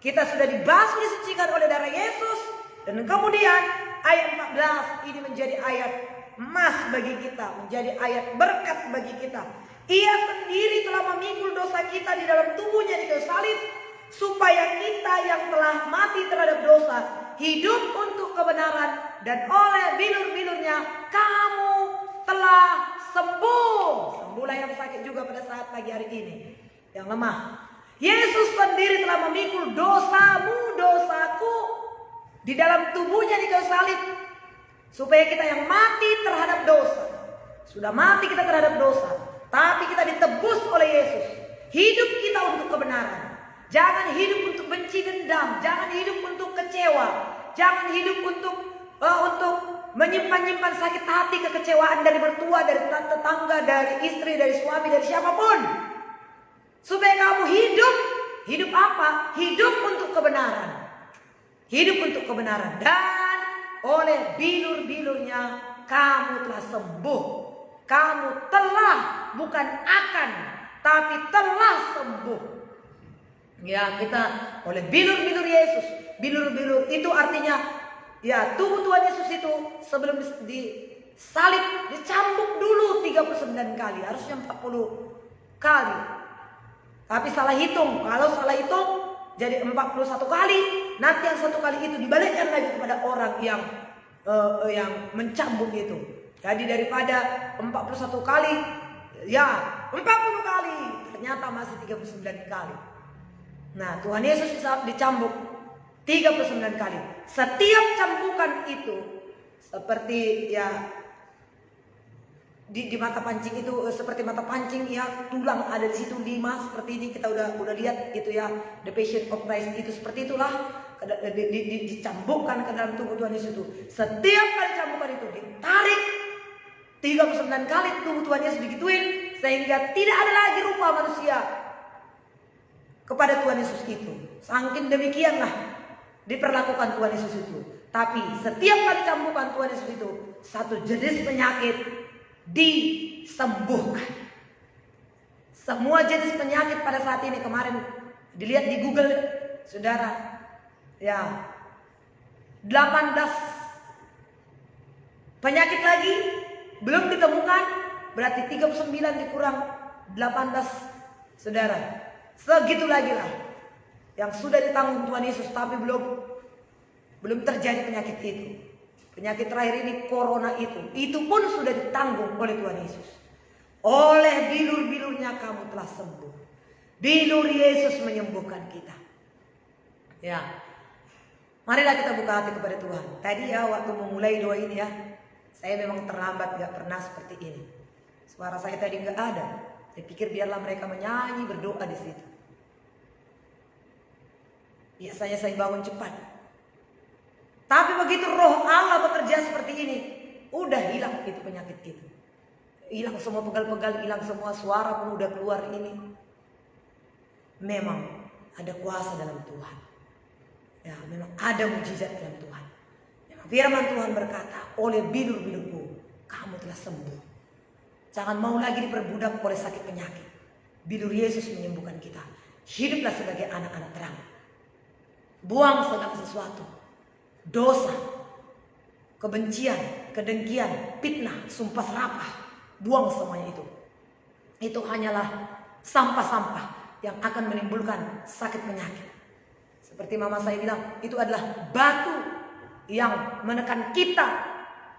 kita sudah dibasuh, disucikan oleh darah Yesus. Dan kemudian ayat 14 ini menjadi ayat emas bagi kita, menjadi ayat berkat bagi kita. Ia sendiri telah memikul dosa kita di dalam tubuhnya di kayu salib, supaya kita yang telah mati terhadap dosa hidup untuk kebenaran, dan oleh bilur-bilurnya kamu telah sembuh. Sembuhlah yang sakit juga pada saat pagi hari ini, yang lemah. Yesus sendiri telah memikul dosamu, dosaku di dalam tubuhnya di kayu salib, supaya kita yang mati terhadap dosa, sudah mati kita terhadap dosa, tapi kita ditebus oleh Yesus. Hidup kita untuk kebenaran. Jangan hidup untuk benci dendam, jangan hidup untuk kecewa, jangan hidup untuk menyimpan sakit hati, kekecewaan dari mertua, dari tetangga, dari istri, dari suami, dari siapapun. Supaya kamu hidup apa? Hidup untuk kebenaran. Hidup untuk kebenaran. Dan oleh bilur-bilurnya kamu telah sembuh. Kamu telah, bukan akan, tapi telah sembuh. Ya, kita oleh bilur-bilur Yesus. Bilur-bilur itu artinya, ya, tubuh Tuhan Yesus itu sebelum disalib, dicambuk dulu 39 kali. Harusnya 40 kali. Tapi salah hitung. Kalau salah hitung jadi 41 kali. Nanti yang satu kali itu dibalikkan lagi kepada orang yang mencambuk itu. Jadi daripada 41 kali, ya 40 kali. Ternyata masih 39 kali. Nah, Tuhan Yesus dicambuk 39 kali. Setiap cambukan itu seperti ya di mata pancing itu, seperti mata pancing ya, tulang ada di situ 5 seperti ini, kita udah lihat itu ya, The Passion of Christ itu seperti itulah dicambukkan ke dalam tubuh Tuhan Yesus itu. Setiap kali cambukan itu ditarik 39 kali tubuh Tuhan Yesus digituin, sehingga tidak ada lagi rupa manusia kepada Tuhan Yesus itu. Saking demikianlah diperlakukan Tuhan Yesus itu. Tapi setiap kali cambukan Tuhan Yesus itu, satu jenis penyakit disembuhkan. Semua jenis penyakit pada saat ini, kemarin dilihat di Google, saudara, ya 18 penyakit lagi belum ditemukan, berarti 39 dikurang 18, saudara. Segitu lagi lah yang sudah ditanggung Tuhan Yesus, tapi belum terjadi penyakit itu. Penyakit terakhir ini corona itu pun sudah ditanggung oleh Tuhan Yesus. Oleh bilur-bilurnya kamu telah sembuh. Bilur Yesus menyembuhkan kita. Ya, marilah kita buka hati kepada Tuhan. Tadi ya waktu memulai doa ini ya, Saya memang terlambat, gak pernah seperti ini. Suara saya tadi gak ada. Saya pikir biarlah mereka menyanyi, berdoa di situ. Biasanya saya bangun cepat. Tapi begitu roh Allah bekerja seperti ini, udah hilang itu penyakit itu. Hilang semua pegal-pegal, hilang semua suara pun udah keluar ini. Memang ada kuasa dalam Tuhan. Ya, memang ada mujizat dalam Tuhan. Memang firman Tuhan berkata, oleh bilur-bilurku kamu telah sembuh. Jangan mau lagi diperbudak oleh sakit penyakit. Bilur Yesus menyembuhkan kita. Hiduplah sebagai anak-anak terang. Buang segala sesuatu, dosa, kebencian, kedengkian, fitnah, sumpah serapah. Buang semuanya itu. Itu hanyalah sampah-sampah yang akan menimbulkan sakit penyakit. Seperti mama saya bilang, itu adalah batu yang menekan kita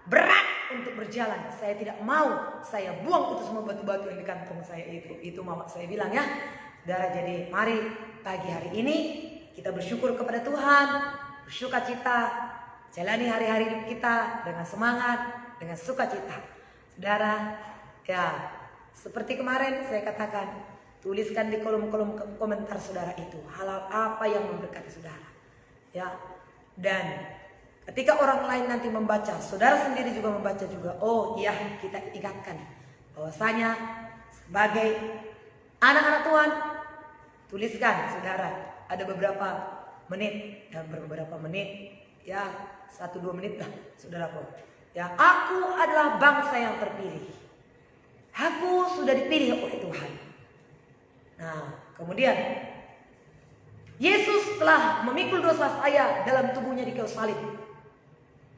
berat untuk berjalan. Saya tidak mau, saya buang itu semua batu-batu yang di kantong saya itu. Itu mama saya bilang ya. Saudara, jadi mari pagi hari ini kita bersyukur kepada Tuhan, bersukacita, jalani hari-hari hidup kita dengan semangat, dengan sukacita. Saudara, ya seperti kemarin saya katakan, tuliskan di kolom-kolom komentar saudara itu hal-hal apa yang memberkati saudara. Ya. Dan ketika orang lain nanti membaca, saudara sendiri juga membaca juga. Oh iya, kita ingatkan bahwasanya sebagai anak-anak Tuhan, tuliskan saudara, ada beberapa menit, dan beberapa menit, ya 1-2 menit lah saudaraku. Ya, aku adalah bangsa yang terpilih. Aku sudah dipilih oleh Tuhan. Nah, kemudian Yesus telah memikul dosa saya dalam tubuhnya di kayu salib,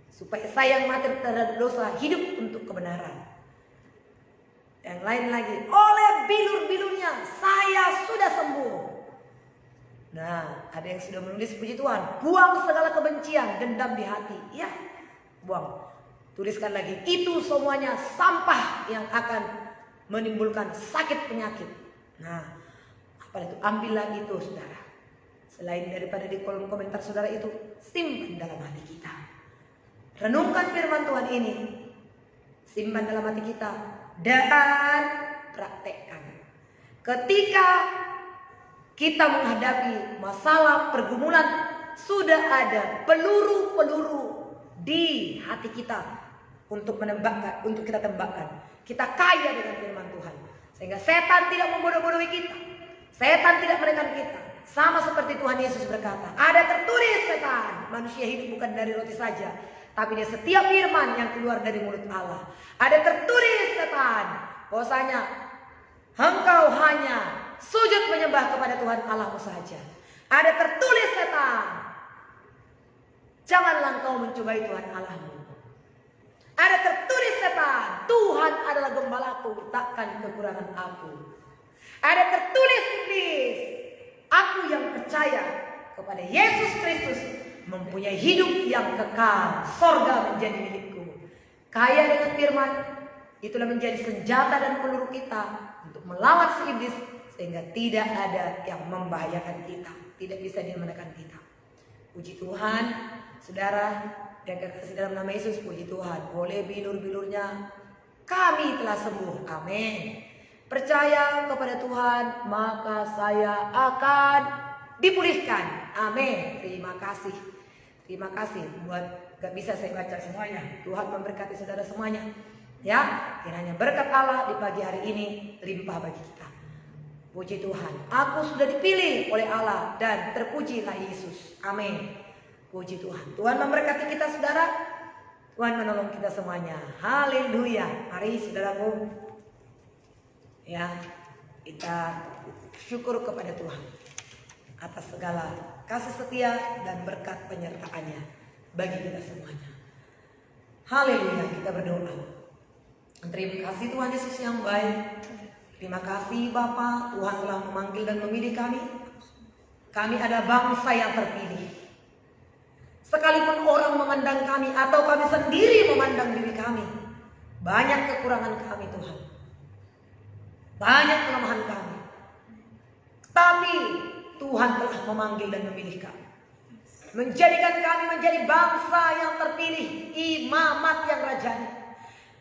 supaya saya yang mati terhadap dosa hidup untuk kebenaran. Yang lain lagi, oleh bilur-bilurnya saya sudah sembuh. Nah, ada yang sudah menulis, puji Tuhan, buang segala kebencian, dendam di hati. Ya, buang. Tuliskan lagi, itu semuanya sampah yang akan menimbulkan sakit penyakit. Nah, apa itu? Ambil lagi itu saudara. Selain daripada di kolom komentar saudara itu, simpan dalam hati kita. Renungkan firman Tuhan ini, simpan dalam hati kita, dan praktekkan. Ketika kita menghadapi masalah pergumulan, sudah ada peluru-peluru di hati kita untuk menembakkan, untuk kita tembakkan. Kita kaya dengan firman Tuhan, sehingga setan tidak membodoh-bodohi kita, setan tidak menekan kita. Sama seperti Tuhan Yesus berkata, ada tertulis setan, manusia hidup bukan dari roti saja, tapi dari setiap firman yang keluar dari mulut Allah. Ada tertulis setan, bahwasanya engkau hanya sujud menyembah kepada Tuhan Allahmu saja. Ada tertulis setan, janganlah engkau mencobai Tuhan Allahmu. Ada tertulis setan, Tuhan adalah gembalaku, takkan kekurangan aku. Ada tertulis iblis, aku yang percaya kepada Yesus Kristus mempunyai hidup yang kekal, sorga menjadi milikku. Kaya dengan firman, itulah menjadi senjata dan peluru kita untuk melawan si iblis, sehingga tidak ada yang membahayakan kita, tidak bisa dia menekan kita. Puji Tuhan, saudara, yang kekasih dalam nama Yesus, puji Tuhan, oleh bilur-bilurnya kami telah sembuh. Amin. Percaya kepada Tuhan, maka saya akan dipulihkan. Amin. Terima kasih. Terima kasih. Buat gak bisa saya baca semuanya. Tuhan memberkati saudara semuanya. Ya, kiranya berkat Allah di pagi hari ini limpah bagi kita. Puji Tuhan, aku sudah dipilih oleh Allah dan terpujilah Yesus. Amin. Puji Tuhan. Tuhan memberkati kita saudara. Tuhan menolong kita semuanya. Haleluya. Mari saudaraku, ya, kita syukur kepada Tuhan atas segala kasih setia dan berkat penyertaannya bagi kita semuanya. Haleluya. Kita berdoa. Terima kasih Tuhan Yesus yang baik. Terima kasih Bapa, Tuhan telah memanggil dan memilih kami. Kami adalah bangsa yang terpilih. Sekalipun orang memandang kami atau kami sendiri memandang diri kami, banyak kekurangan kami Tuhan, banyak kelemahan kami, tapi Tuhan telah memanggil dan memilih kami, menjadikan kami menjadi bangsa yang terpilih, imamat yang rajani,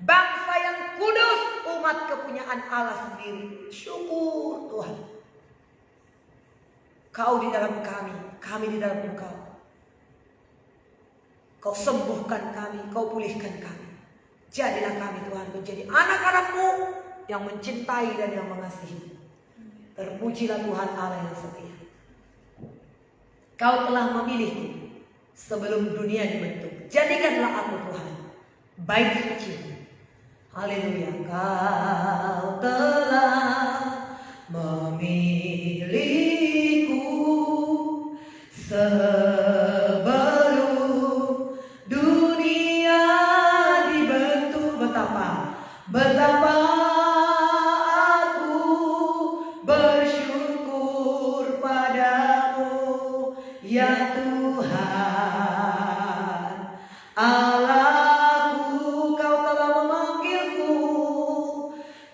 bangsa yang kudus, umat kepunyaan Allah sendiri. Syukur Tuhan. Kau di dalam kami di dalam Engkau. Kau sembuhkan kami, Kau pulihkan kami. Jadilah kami Tuhan menjadi anak-anak-Mu yang mencintai dan yang mengasihi. Terpujilah Tuhan Allah yang setia. Kau telah memilihku sebelum dunia dibentuk. Jadikanlah aku Tuhan bait suci. Haleluya. Kau telah memilihku sebelum dunia dibentuk. Betapa aku bersyukur padamu ya Tuhan Allahku. Kau telah memanggilku,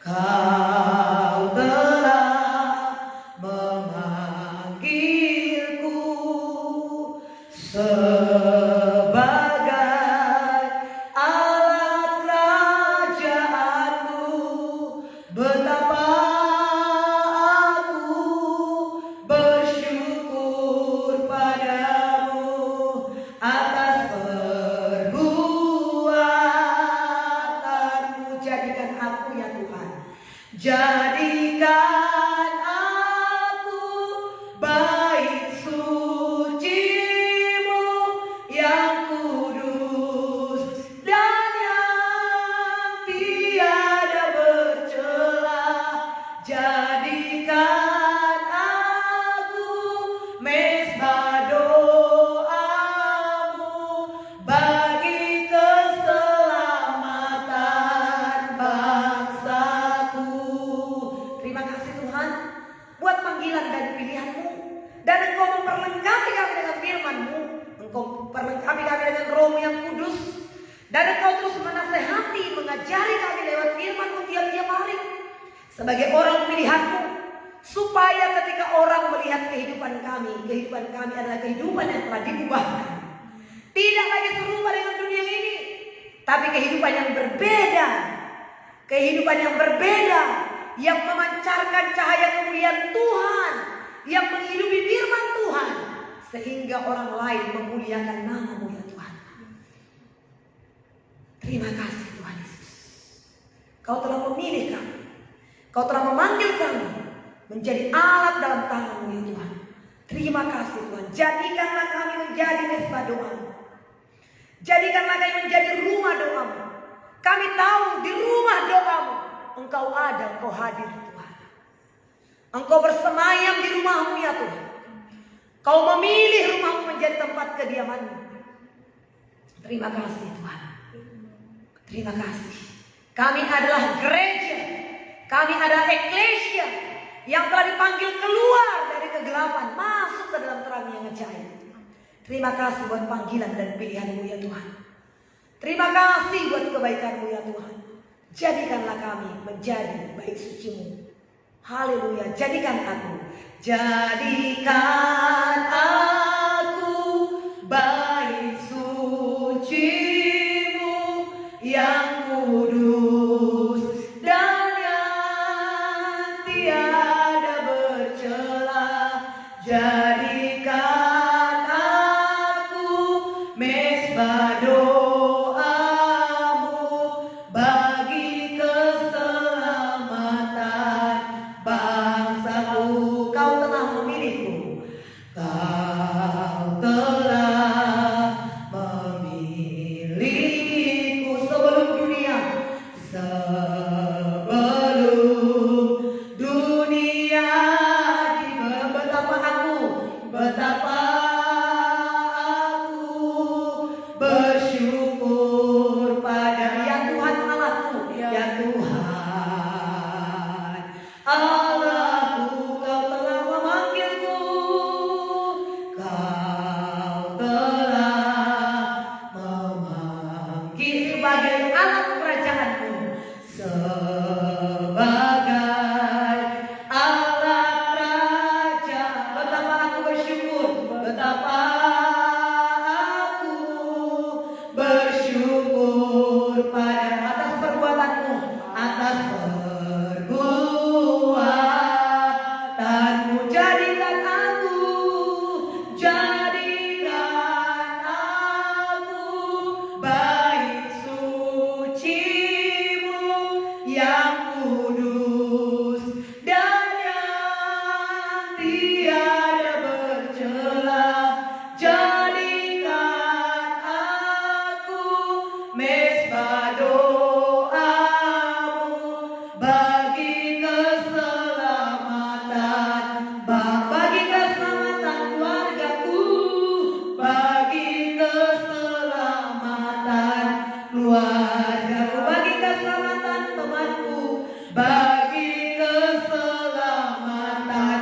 Kau telah memanggilku sebagai alat kerajaanmu. Betapa aku bersyukur padamu atas perbuatanmu. Jadikan aku ya Tuhan, jadikan aku bait suci-Mu yang kudus dan yang tiada bercela. Jadikan aku mezbah doa-Mu bagi keselamatan bangsaku. Terima kasih Tuhan buat panggilan dan pilihan-Mu, dan Engkau memperlengkapi kami dengan firman-Mu. Engkau memperlengkapi kami dengan Roh-Mu yang kudus, dan Engkau terus menasehati, mengajari kami lewat firman-Mu tiap-tiap hari sebagai orang pilihan-Mu, supaya ketika orang melihat kehidupan kami adalah kehidupan yang telah diubahkan, tidak lagi serupa dengan dunia ini, tapi kehidupan yang berbeda, yang memancarkan cahaya kemuliaan Tuhan, yang menghidupi firman Tuhan, sehingga orang lain memuliakan nama-Mu ya Tuhan. Terima kasih Tuhan Yesus. Kau telah memilih kami, Kau telah memanggil kami menjadi alat dalam tangan-Mu ya Tuhan. Terima kasih Tuhan. Jadikanlah kami menjadi mezbah doa-Mu. Jadikanlah kami menjadi rumah doa-Mu. Kami tahu di rumah doa-Mu Engkau ada, Engkau hadir Tuhan. Engkau bersemayam di rumah-Mu ya Tuhan. Kau memilih rumah-Mu menjadi tempat kediaman-Mu. Terima kasih Tuhan. Terima kasih. Kami adalah gereja, kami adalah eklesia yang telah dipanggil keluar dari kegelapan, masuk ke dalam terang yang ajaib. Terima kasih buat panggilan dan pilihan-Mu ya Tuhan. Terima kasih buat kebaikan-Mu ya Tuhan. Jadikanlah kami menjadi bait suci-Mu. Haleluya. Jadikan aku bait suci-Mu yang kudus dan yang tiada bercela. Jadikan aku mezbah doa-Mu bagi keselamatan bangsaku. Kau telah memilihku, Kau telah memilihku sebelum dunia betapa aku bersyukur pada ya Tuhan Allahku, ya Tuhan Allahku. Kau telah memanggilku, Kau telah memanggil sebagai anak kerajaan-Mu. yang kudus dan yang tiada bercela. Jadikan aku mesbah doamu bagi keselamatan, bagi keselamatan keluargaku, bagi keselamatan keluargaku, bagi keselamatan temanku, bagi keselamatan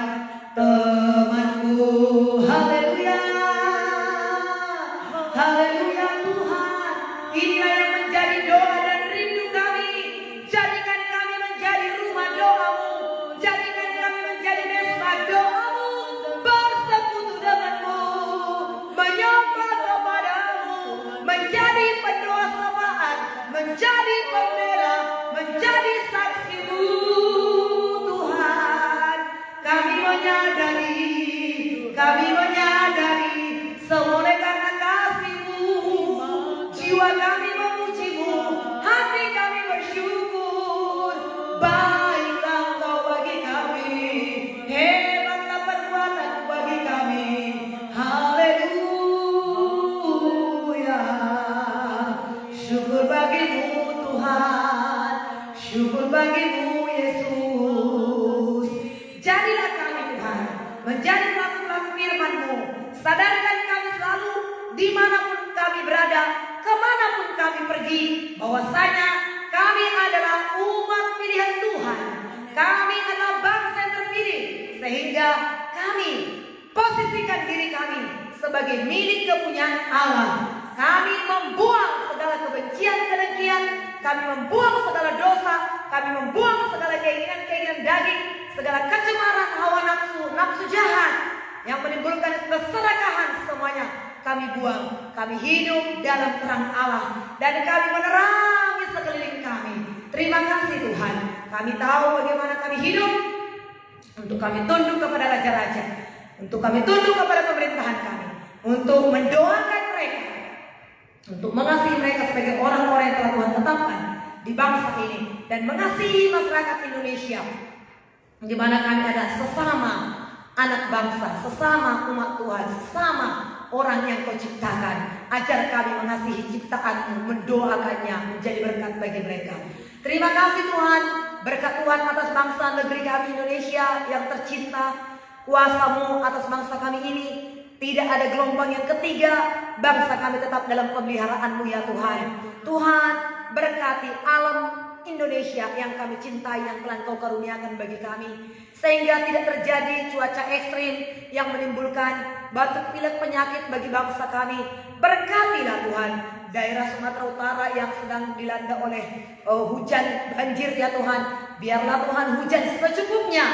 temanku. Haleluya, haleluya Tuhan. Inilah yang menjadi doa dan rindu kami. Jadikan kami menjadi rumah doamu, jadikan kami menjadi mesbah doamu, bersekutu denganmu, menyembah kepadamu, menjadi pendoa syafaat, menjadi pembela, menjadi saksimu Tuhan. Kami menyadari semua karena kasih-Mu, jiwa kami memuji-Mu, hati kami bersyukur. Baiklah Engkau bagi kami, hebatlah perbuatan bagi kami. Haleluya, syukur bagi-Mu Tuhan, syukur bagi-Mu Yesus. Jadilah kami Tuhan menjadi pelaku-pelaku firman-Mu. Sadarkan kami selalu dimanapun kami berada, kemanapun kami pergi, bahwasanya kami adalah umat pilihan Tuhan. Kami adalah bangsa yang terpilih, sehingga kami posisikan diri kami sebagai milik kepunyaan Allah. Kami membuang segala kebencian-kedengkian, kami membuang segala dosa, kami membuang segala keinginan-keinginan daging, segala kecemaran hawa nafsu, nafsu jahat yang menimbulkan keserakahan, semuanya kami buang. Kami hidup dalam terang Allah dan kami menerangi sekeliling kami. Terima kasih Tuhan. Kami tahu bagaimana kami hidup untuk kami tunduk kepada raja-raja, untuk kami tunduk kepada pemerintahan kami, untuk mendoakan mereka, untuk mengasihi mereka sebagai orang-orang yang telah Tuhan tetapkan di bangsa ini, dan mengasihi masyarakat Indonesia, di mana kami ada sesama anak bangsa, sesama umat Tuhan, sesama orang yang Kau ciptakan. Ajar kami mengasihi ciptaan-Mu, mendoakannya menjadi berkat bagi mereka. Terima kasih Tuhan, berkat Tuhan atas bangsa negeri kami Indonesia yang tercinta. Kuasa-Mu atas bangsa kami ini, tidak ada gelombang yang ketiga. Bangsa kami tetap dalam pemeliharaan-Mu ya Tuhan. Tuhan, berkati alam Indonesia yang kami cintai, yang telah Kau karuniakan bagi kami, sehingga tidak terjadi cuaca ekstrim yang menimbulkan batuk pilek penyakit bagi bangsa kami. Berkatilah Tuhan daerah Sumatera Utara yang sedang dilanda oleh hujan banjir ya Tuhan. Biarlah Tuhan hujan secukupnya.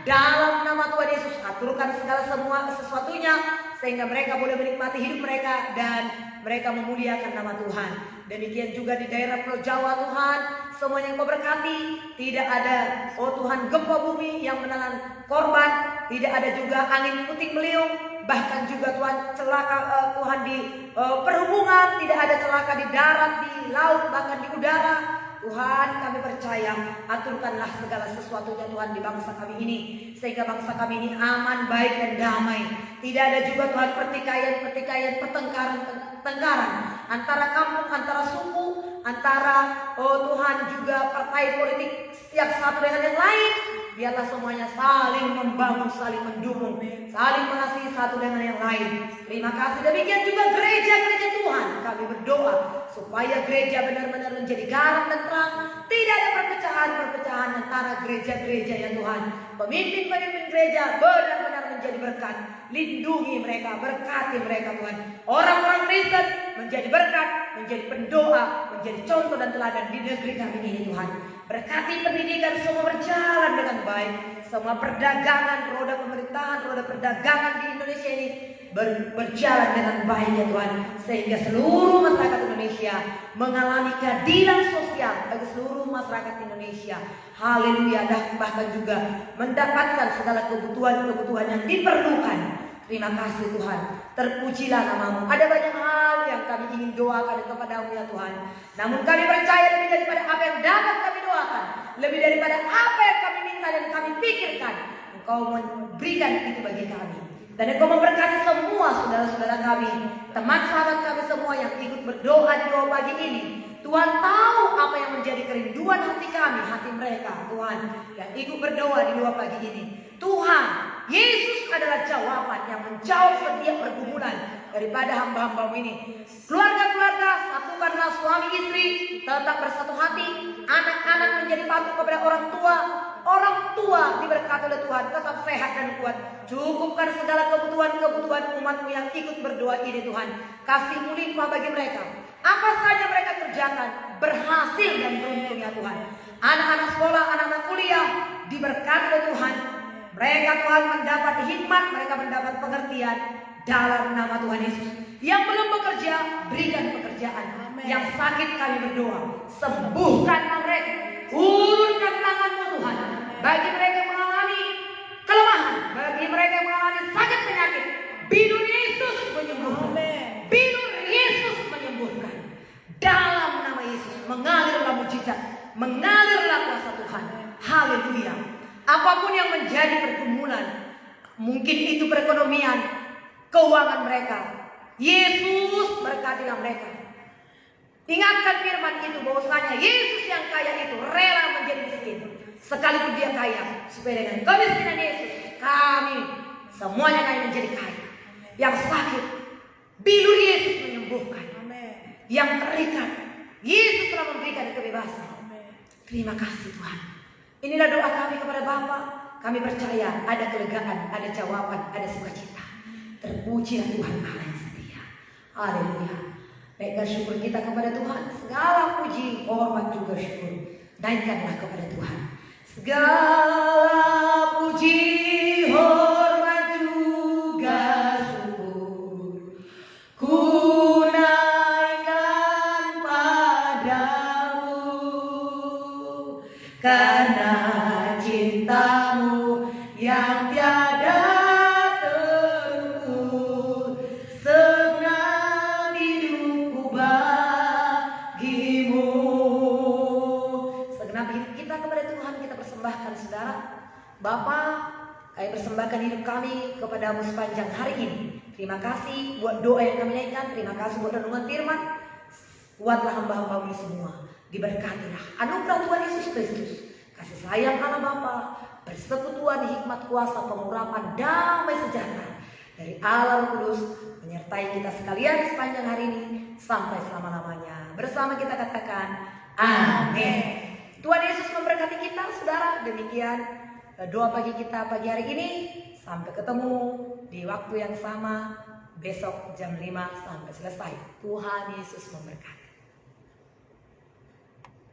Dalam nama Tuhan Yesus, aturkan segala sesuatunya, sehingga mereka boleh menikmati hidup mereka dan mereka memuliakan nama Tuhan. Demikian juga di daerah Pulau Jawa Tuhan, semuanya Kau berkati. Tidak ada, oh Tuhan, gempa bumi yang menelan korban. Tidak ada juga angin puting beliung. Bahkan juga Tuhan celaka Tuhan di perhubungan. Tidak ada celaka di darat, di laut, bahkan di udara. Tuhan, kami percaya, aturkanlah segala sesuatunya Tuhan di bangsa kami ini, sehingga bangsa kami ini aman, baik dan damai. Tidak ada juga Tuhan pertikaian, pertengkaran antara kampung, antara suku, antara Tuhan juga partai politik setiap satu dengan yang lain. Biarlah semuanya saling membangun, saling mendukung, saling mengasihi satu dengan yang lain. Terima kasih. Demikian juga gereja-gereja Tuhan, kami berdoa supaya gereja benar-benar menjadi garam dan terang. Tidak ada perpecahan antara gereja-gereja ya Tuhan. Pemimpin-pemimpin gereja benar-benar menjadi berkat. Lindungi mereka, berkati mereka Tuhan. Orang-orang Kristen menjadi berkat, menjadi pendoa, menjadi contoh dan teladan di negeri kami ini Tuhan. Berkati pendidikan semua berjalan dengan baik. Semua perdagangan, roda pemerintahan, roda perdagangan di Indonesia ini berjalan dengan baik ya Tuhan. Sehingga seluruh masyarakat Indonesia mengalami keadilan sosial bagi seluruh masyarakat Indonesia. Haleluya. Dan bahkan juga mendapatkan segala kebutuhan yang diperlukan. Terima kasih Tuhan. Terpujilah nama-Mu. Ada banyak hal yang kami ingin doakan kepada-Mu ya Tuhan. Namun kami percaya lebih daripada apa yang dapat kami doakan, lebih daripada apa yang kami minta dan kami pikirkan. Engkau memberikan itu bagi kami. Dan Engkau memberkati semua saudara-saudara kami, teman sahabat kami semua yang ikut berdoa di doa pagi ini. Tuhan tahu apa yang menjadi kerinduan hati kami, hati mereka, Tuhan, yang ikut berdoa di doa pagi ini. Tuhan, Yesus adalah jawaban yang menjawab setiap pergumulan daripada hamba-hambamu ini. Keluarga-keluarga, satukanlah suami istri, tetap bersatu hati. Anak-anak menjadi patuh kepada orang tua. Orang tua diberkati oleh Tuhan, tetap sehat dan kuat. Cukupkan segala kebutuhan-kebutuhan umatmu yang ikut berdoa ini Tuhan. Kasih-Mu limpah bagi mereka. Apa saja mereka kerjakan, berhasil dan beruntung ya Tuhan. Anak-anak sekolah, anak-anak kuliah, diberkati oleh Tuhan. Mereka Tuhan mendapat hikmat, mereka mendapat pengertian dalam nama Tuhan Yesus. Yang belum bekerja, berikan pekerjaan. Amen. Yang sakit kami berdoa, sembuhkanlah mereka. Ulurkan tangan-Mu Tuhan. Bagi mereka yang mengalami kelemahan, bagi mereka yang mengalami sakit penyakit, bilur Yesus menyembuhkan. Bilur Yesus menyembuhkan. Dalam nama Yesus mengalirlah mujizat, mengalirlah kuasa Tuhan. Haleluya. Apapun yang menjadi pergumulan, mungkin itu perekonomian, keuangan mereka, Yesus berkatilah mereka. Ingatkan firman itu bahwasanya Yesus yang kaya itu rela menjadi miskin sekalipun dia kaya, supaya dengan kemiskinan Yesus kami semuanya kami menjadi kaya. Yang sakit, bilur Yesus menyembuhkan. Yang terikat, Yesus telah memberikan kebebasan. Terima kasih Tuhan. Inilah doa kami kepada Bapa. Kami percaya ada kelegaan, ada jawaban, ada sukacita. Terpujilah Tuhan Allah yang setia. Haleluya. Naikkan syukur kita kepada Tuhan. Segala puji, hormat juga syukur, naikkanlah kepada Tuhan. Segala puji, hormat juga syukur, ku naikkan padamu. Karena cinta-Mu yang tiada terukur, senang hidupku bagimu. Segenap hidup kita kepada Tuhan kita persembahkan saudara. Bapa, kami persembahkan hidup kami kepadamu sepanjang hari ini. Terima kasih buat doa yang kami naikkan. Terima kasih buat renungan firman. Kuatlah hamba-hamba-Mu semua. Diberkatilah anugerah Tuhan Yesus Kristus, kasih sayang Allah Bapa, persekutuan hikmat kuasa pengurapan damai sejahtera dari Allah Roh Kudus menyertai kita sekalian sepanjang hari ini sampai selama-lamanya. Bersama kita katakan amin. Tuhan Yesus memberkati kita saudara. Demikian doa pagi kita pagi hari ini. Sampai ketemu di waktu yang sama besok jam 5 sampai selesai. Tuhan Yesus memberkati.